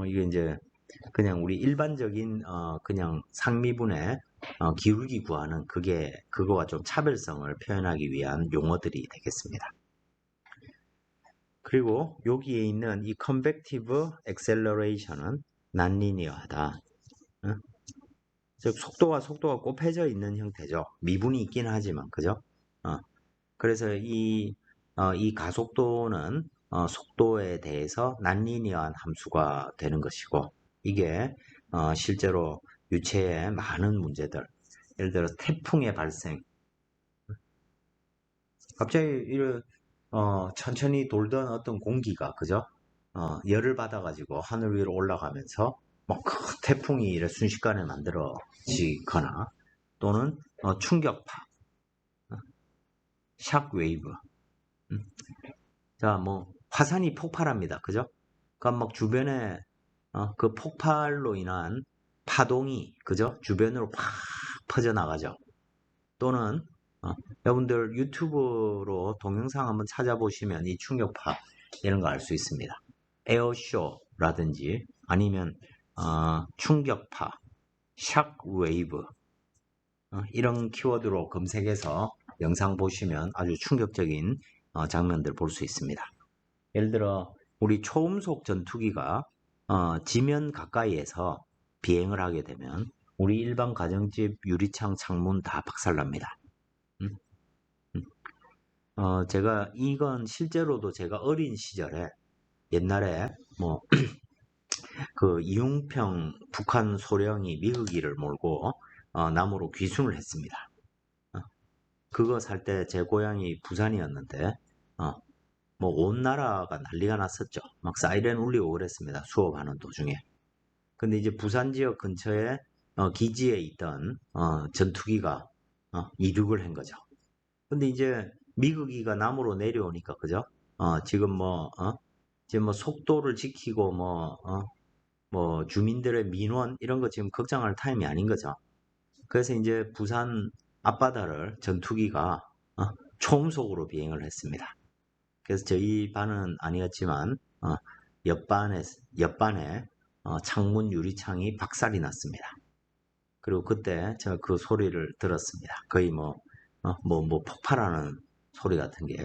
이게 이제 그냥 우리 일반적인 그냥 상미분의 기울기 구하는 그거와 좀 차별성을 표현하기 위한 용어들이 되겠습니다. 그리고 여기에 있는 이 convective acceleration은 난리니어하다. 즉 속도가 곱해져 있는 형태죠. 미분이 있긴 하지만 그죠? 그래서 이 가속도는 속도에 대해서 난리니어한 함수가 되는 것이고 이게 실제로 유체의 많은 문제들 예를 들어 태풍의 발생 갑자기 천천히 돌던 어떤 공기가 그죠? 열을 받아가지고 하늘 위로 올라가면서 뭐 큰 태풍이 이래 순식간에 만들어지거나 또는 충격파, 샥 웨이브. 자, 뭐 화산이 폭발합니다. 그죠? 그러니까 막 주변에 그 폭발로 인한 파동이 그죠? 주변으로 팍 퍼져나가죠. 또는 여러분들 유튜브로 동영상 한번 찾아보시면 이 충격파 이런 거 알 수 있습니다. 에어쇼라든지 아니면 충격파, 샥웨이브 이런 키워드로 검색해서 영상 보시면 아주 충격적인 장면들 볼 수 있습니다. 예를 들어 우리 초음속 전투기가 지면 가까이에서 비행을 하게 되면 우리 일반 가정집 유리창 창문 다 박살납니다. 제가 이건 실제로도 제가 어린 시절에 옛날에 뭐 그 이웅평 북한 소령이 미국기를 몰고 남으로 귀순을 했습니다. 그거 살 때 제 고향이 부산이었는데 뭐 온 나라가 난리가 났었죠. 막 사이렌 울리고 그랬습니다. 수업하는 도중에. 근데 이제 부산 지역 근처에 기지에 있던 전투기가 이륙을 한 거죠. 근데 이제 미국기가 남으로 내려오니까 그죠? 지금 지금 뭐 속도를 지키고 뭐 주민들의 민원 이런 거 지금 걱정할 타임이 아닌 거죠. 그래서 이제 부산 앞바다를 전투기가 초음속으로 비행을 했습니다. 그래서 저희 반은 아니었지만 옆반에 창문 유리창이 박살이 났습니다. 그리고 그때 제가 그 소리를 들었습니다. 거의 뭐 폭발하는 소리 같은 게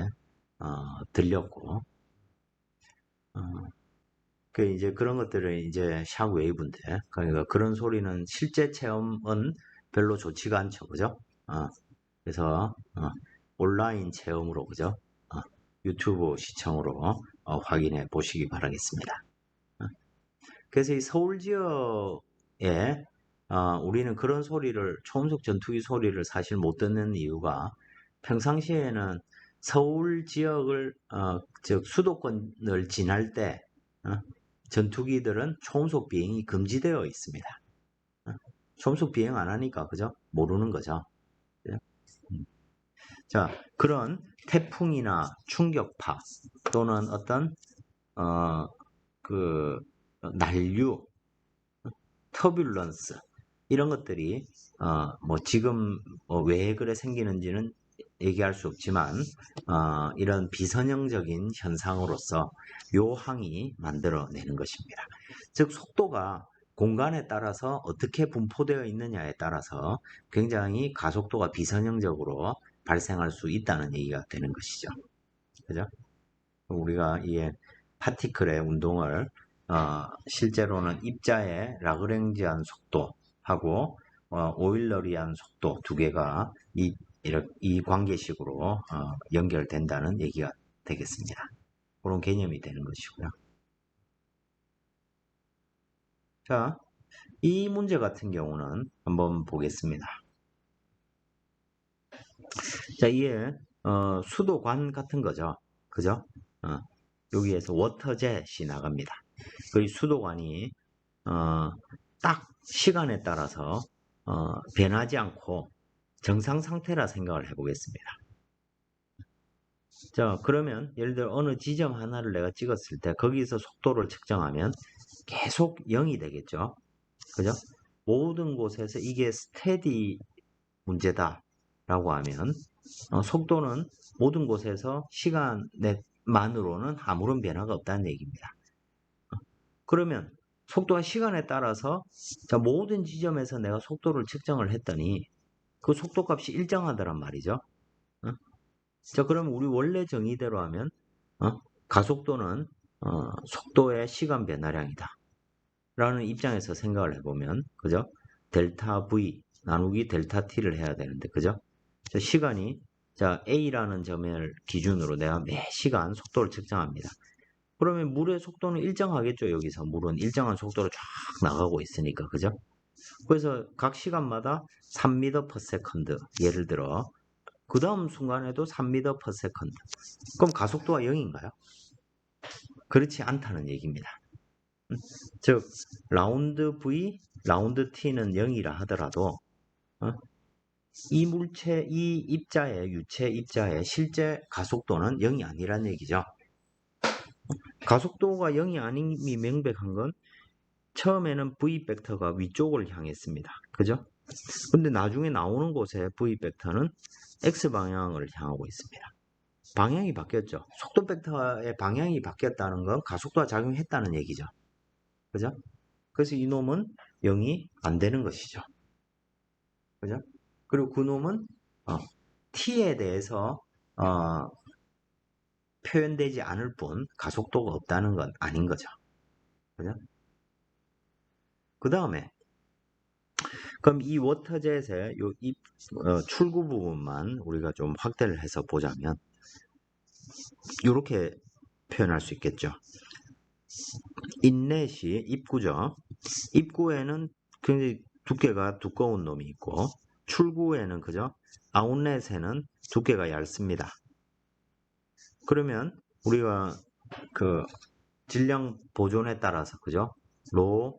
들렸고 그 이제 그런 것들은 이제 샥웨이브인데 그러니까 그런 소리는 실제 체험은 별로 좋지가 않죠, 그죠? 그래서 온라인 체험으로 그죠? 유튜브 시청으로 확인해 보시기 바라겠습니다. 그래서 이 서울 지역에 우리는 그런 소리를 초음속 전투기 소리를 사실 못 듣는 이유가 평상시에는 서울 지역을 즉 수도권을 지날 때 전투기들은 초음속 비행이 금지되어 있습니다. 초음속 비행 안 하니까 그죠? 모르는 거죠. 자, 그런 태풍이나 충격파 또는 어떤 그 난류, 터뷸런스 이런 것들이 뭐 지금 왜 그래 생기는지는 얘기할 수 없지만 이런 비선형적인 현상으로서 요항이 만들어내는 것입니다. 즉 속도가 공간에 따라서 어떻게 분포되어 있느냐에 따라서 굉장히 가속도가 비선형적으로 발생할 수 있다는 얘기가 되는 것이죠. 그죠? 우리가 이 파티클의 운동을 실제로는 입자의 라그랭지안 속도하고 오일러리안 속도 두 개가 이 관계식으로 연결된다는 얘기가 되겠습니다. 그런 개념이 되는 것이고요. 자, 이 문제 같은 경우는 한번 보겠습니다. 자, 이게 수도관 같은 거죠. 그죠? 여기에서 워터젯이 나갑니다. 그 수도관이 딱 시간에 따라서 변하지 않고 정상 상태라 생각을 해보겠습니다. 자, 그러면 예를 들어 어느 지점 하나를 내가 찍었을 때 거기서 속도를 측정하면 계속 0이 되겠죠. 그죠? 모든 곳에서 이게 스테디 문제다 라고 하면 속도는 모든 곳에서 시간만으로는 아무런 변화가 없다는 얘기입니다. 그러면 속도와 시간에 따라서 자, 모든 지점에서 내가 속도를 측정을 했더니 그 속도값이 일정하더란 말이죠. 자, 그럼 우리 원래 정의대로 하면 가속도는 속도의 시간 변화량이다 라는 입장에서 생각을 해보면 그죠? 델타 V 나누기 델타 T를 해야 되는데 그죠? 자, 시간이 자 A라는 점을 기준으로 내가 매 시간 속도를 측정합니다. 그러면 물의 속도는 일정하겠죠. 여기서 물은 일정한 속도로 쫙 나가고 있으니까 그죠? 그래서 각 시간마다 3m/s 예를 들어 그 다음 순간에도 3m/s 그럼 가속도가 0인가요? 그렇지 않다는 얘기입니다. 즉 라운드 V, 라운드 T는 0이라 하더라도 이 물체, 이 입자의 유체 입자의 실제 가속도는 0이 아니란 얘기죠. 가속도가 0이 아님이 명백한 건 처음에는 V 벡터가 위쪽을 향했습니다. 그죠? 근데 나중에 나오는 곳에 V 벡터는 X 방향을 향하고 있습니다. 방향이 바뀌었죠. 속도 벡터의 방향이 바뀌었다는 건 가속도가 작용했다는 얘기죠. 그죠? 그래서 이놈은 0이 안 되는 것이죠. 그죠? 그리고 그놈은 T에 대해서 표현되지 않을 뿐 가속도가 없다는 건 아닌 거죠. 그죠? 그 다음에 그럼 이 워터젯의 요 출구 부분만 우리가 좀 확대를 해서 보자면 이렇게 표현할 수 있겠죠. 인렛이 입구죠. 입구에는 굉장히 두께가 두꺼운 놈이 있고 출구에는 그죠? 아웃렛에는 두께가 얇습니다. 그러면 우리가 그 질량 보존에 따라서 그죠? 로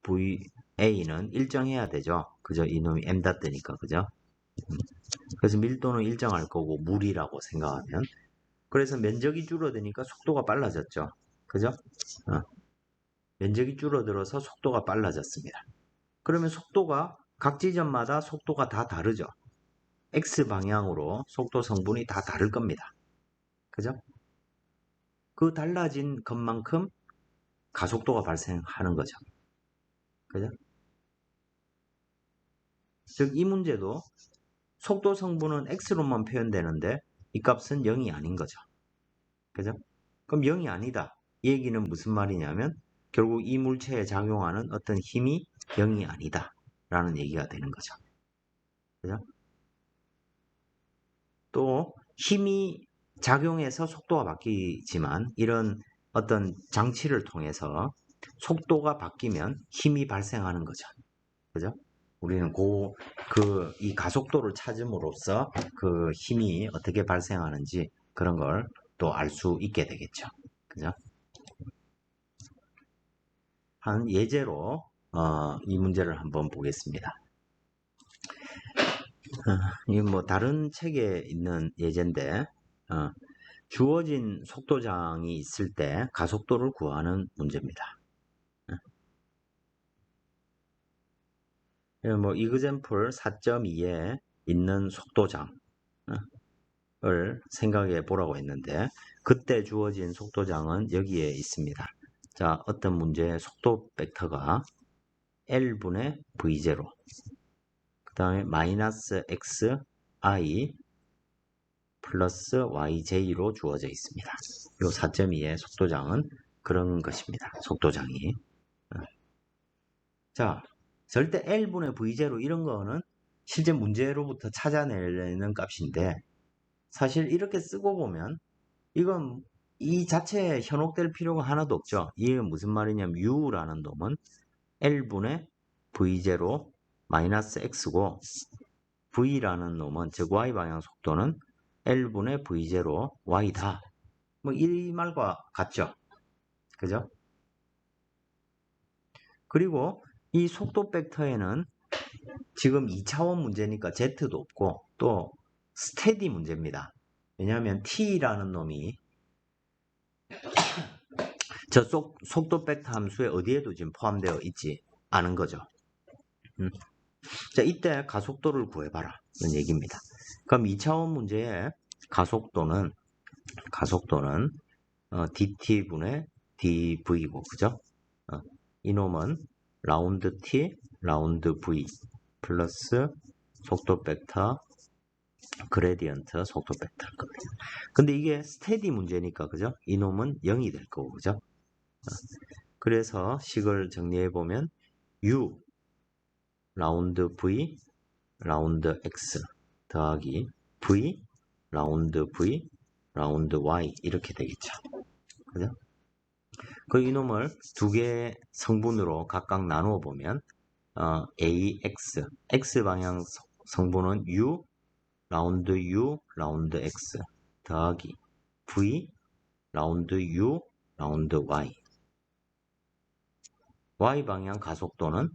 VA는 일정해야 되죠. 그죠? 이놈이 m다뜨니까 그죠? 그래서 밀도는 일정할 거고 물이라고 생각하면 그래서 면적이 줄어드니까 속도가 빨라졌죠. 그죠? 면적이 줄어들어서 속도가 빨라졌습니다. 그러면 속도가 각 지점마다 속도가 다 다르죠. X 방향으로 속도 성분이 다 다를 겁니다. 그죠? 그 달라진 것만큼 가속도가 발생하는 거죠. 그죠? 즉, 이 문제도 속도 성분은 X로만 표현되는데 이 값은 0이 아닌 거죠. 그죠? 그럼 0이 아니다. 이 얘기는 무슨 말이냐면 결국 이 물체에 작용하는 어떤 힘이 0이 아니다. 라는 얘기가 되는 거죠. 그죠? 또 힘이 작용해서 속도가 바뀌지만 이런 어떤 장치를 통해서 속도가 바뀌면 힘이 발생하는 거죠. 그죠? 우리는 이 가속도를 찾음으로써 그 힘이 어떻게 발생하는지 그런 걸 또 알 수 있게 되겠죠. 그죠? 한 예제로 이 문제를 한번 보겠습니다. 이건 뭐 다른 책에 있는 예제인데 주어진 속도장이 있을 때 가속도를 구하는 문제입니다. 뭐 example 4.2에 있는 속도장을 생각해 보라고 했는데 그때 주어진 속도장은 여기에 있습니다. 자, 어떤 문제의 속도 벡터가 L분의 V0 그 다음에 마이너스 XI 플러스 YJ로 주어져 있습니다. 이 4.2의 속도장은 그런 것입니다. 속도장이. 자, 절대 L분의 V0 이런 거는 실제 문제로부터 찾아내는 값인데 사실 이렇게 쓰고 보면 이건 이 자체에 현혹될 필요가 하나도 없죠. 이게 무슨 말이냐면 U라는 놈은 L분의 V0 마이너스 X고 V라는 놈은 즉 Y방향 속도는 L분의 V0 Y다. 뭐 이 말과 같죠. 그죠? 그리고 이 속도 벡터에는 지금 2차원 문제니까 Z도 없고 또 스테디 문제입니다. 왜냐하면 T라는 놈이 저 속도 벡터 함수에 어디에도 지금 포함되어 있지 않은 거죠. 자, 이때 가속도를 구해봐라. 이런 얘기입니다. 그럼 2차원 문제의 가속도는 dt분의 dv고, 그죠? 이놈은 라운드 t, 라운드 v 플러스 속도 벡터 그레디언트 속도 벡터일 겁니다. 근데 이게 스테디 문제니까, 그죠? 이놈은 0이 될 거고, 그죠? 그래서 식을 정리해 보면 u 라운드 v 라운드 x 더하기 v 라운드 v 라운드 y 이렇게 되겠죠. 그죠? 그 이놈을 두 개의 성분으로 각각 나누어 보면 ax x 방향 성분은 u 라운드 x 더하기 v 라운드 u 라운드 y 방향 가속도는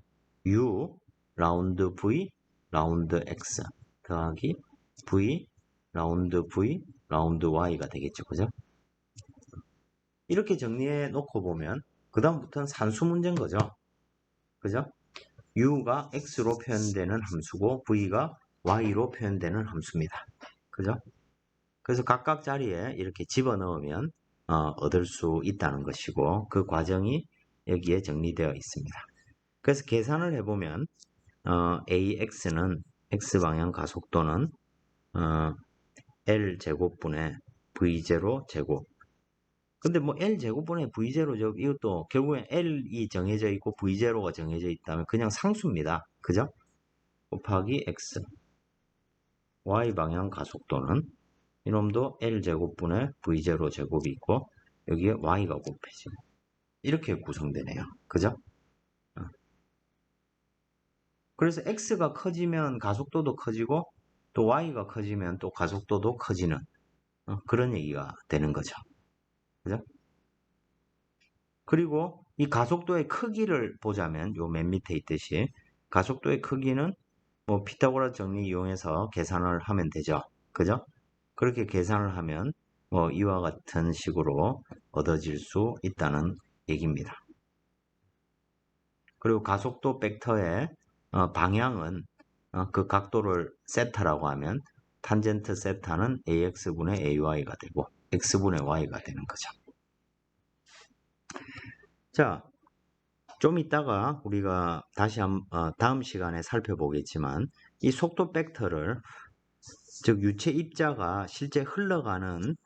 u 라운드 v 라운드 x 더하기 v 라운드 y가 되겠죠. 그죠? 이렇게 정리해 놓고 보면 그 다음부터는 산수 문제인 거죠. 그죠? u가 x로 표현되는 함수고 v가 y로 표현되는 함수입니다. 그죠? 그래서 각각 자리에 이렇게 집어넣으면 얻을 수 있다는 것이고 그 과정이 여기에 정리되어 있습니다. 그래서 계산을 해보면 AX는 X방향 가속도는 L제곱분의 V0 제곱. 근데 뭐 L제곱분의 V0 제곱 이것도 결국엔 L이 정해져 있고 V0가 정해져 있다면 그냥 상수입니다. 그죠? 곱하기 X. Y방향 가속도는 이놈도 L제곱분의 V0 제곱이 있고 여기에 Y가 곱해지고 이렇게 구성되네요. 그죠? 그래서 X가 커지면 가속도도 커지고 또 Y가 커지면 또 가속도도 커지는 그런 얘기가 되는 거죠. 그죠? 그리고 이 가속도의 크기를 보자면 요 맨 밑에 있듯이 가속도의 크기는 뭐 피타고라스 정리 이용해서 계산을 하면 되죠. 그죠? 그렇게 계산을 하면 뭐 이와 같은 식으로 얻어질 수 있다는 얘기입니다. 그리고 가속도 벡터의 방향은 그 각도를 세타라고 하면 탄젠트 세타는 ax분의 ay가 되고 x분의 y가 되는 거죠. 자, 좀 이따가 우리가 다시 다음 시간에 살펴보겠지만 이 속도 벡터를 즉 유체 입자가 실제 흘러가는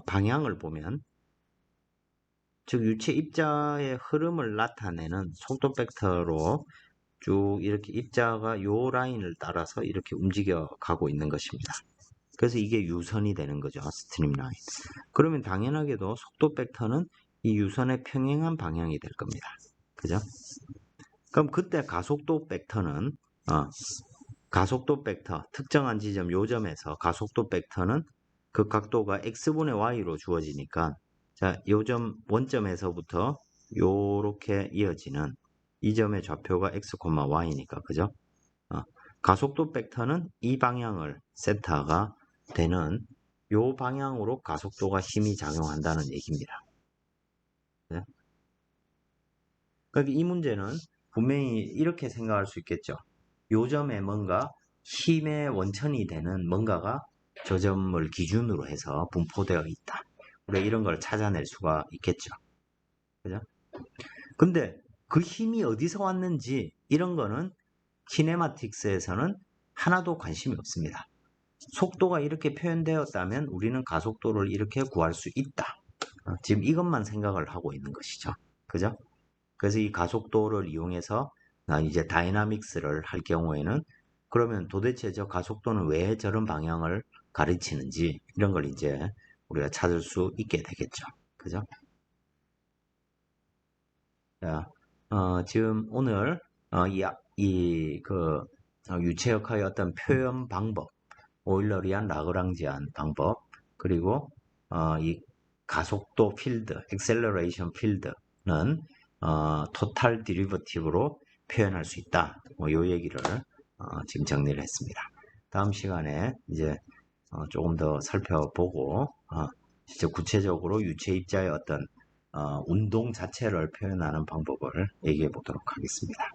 방향을 보면 즉 유체 입자의 흐름을 나타내는 속도 벡터로 쭉 이렇게 입자가 요 라인을 따라서 이렇게 움직여 가고 있는 것입니다. 그래서 이게 유선이 되는 거죠. 스트림 라인. 그러면 당연하게도 속도 벡터는 이 유선의 평행한 방향이 될 겁니다. 그죠? 그럼 그때 가속도 벡터는 가속도 벡터 특정한 지점 요점에서 가속도 벡터는 그 각도가 x분의 y로 주어지니까 자, 요점 원점에서부터 요렇게 이어지는 이 점의 좌표가 x, y니까 그죠? 가속도 벡터는 이 방향을 세타가 되는 요 방향으로 가속도가 힘이 작용한다는 얘기입니다. 네? 그러니까 이 문제는 분명히 이렇게 생각할 수 있겠죠. 요점에 뭔가 힘의 원천이 되는 뭔가가 저 점을 기준으로 해서 분포되어 있다. 우리가 이런 걸 찾아낼 수가 있겠죠. 그죠? 근데 그 힘이 어디서 왔는지 이런 거는 키네마틱스에서는 하나도 관심이 없습니다. 속도가 이렇게 표현되었다면 우리는 가속도를 이렇게 구할 수 있다. 지금 이것만 생각을 하고 있는 것이죠. 그죠? 그래서 이 가속도를 이용해서 이제 다이나믹스를 할 경우에는 그러면 도대체 저 가속도는 왜 저런 방향을 가르치는지 이런 걸 이제 우리가 찾을 수 있게 되겠죠. 그죠? 자, 지금 오늘 유체역학의 어떤 표현 방법, 오일러리안 라그랑지안 방법, 그리고 이 가속도 필드, 엑셀러레이션 필드는 토탈 디리버티브로 표현할 수 있다. 요 얘기를 지금 정리를 했습니다. 다음 시간에 이제 조금 더 살펴보고 진짜 구체적으로 유체입자의 어떤 운동 자체를 표현하는 방법을 얘기해 보도록 하겠습니다.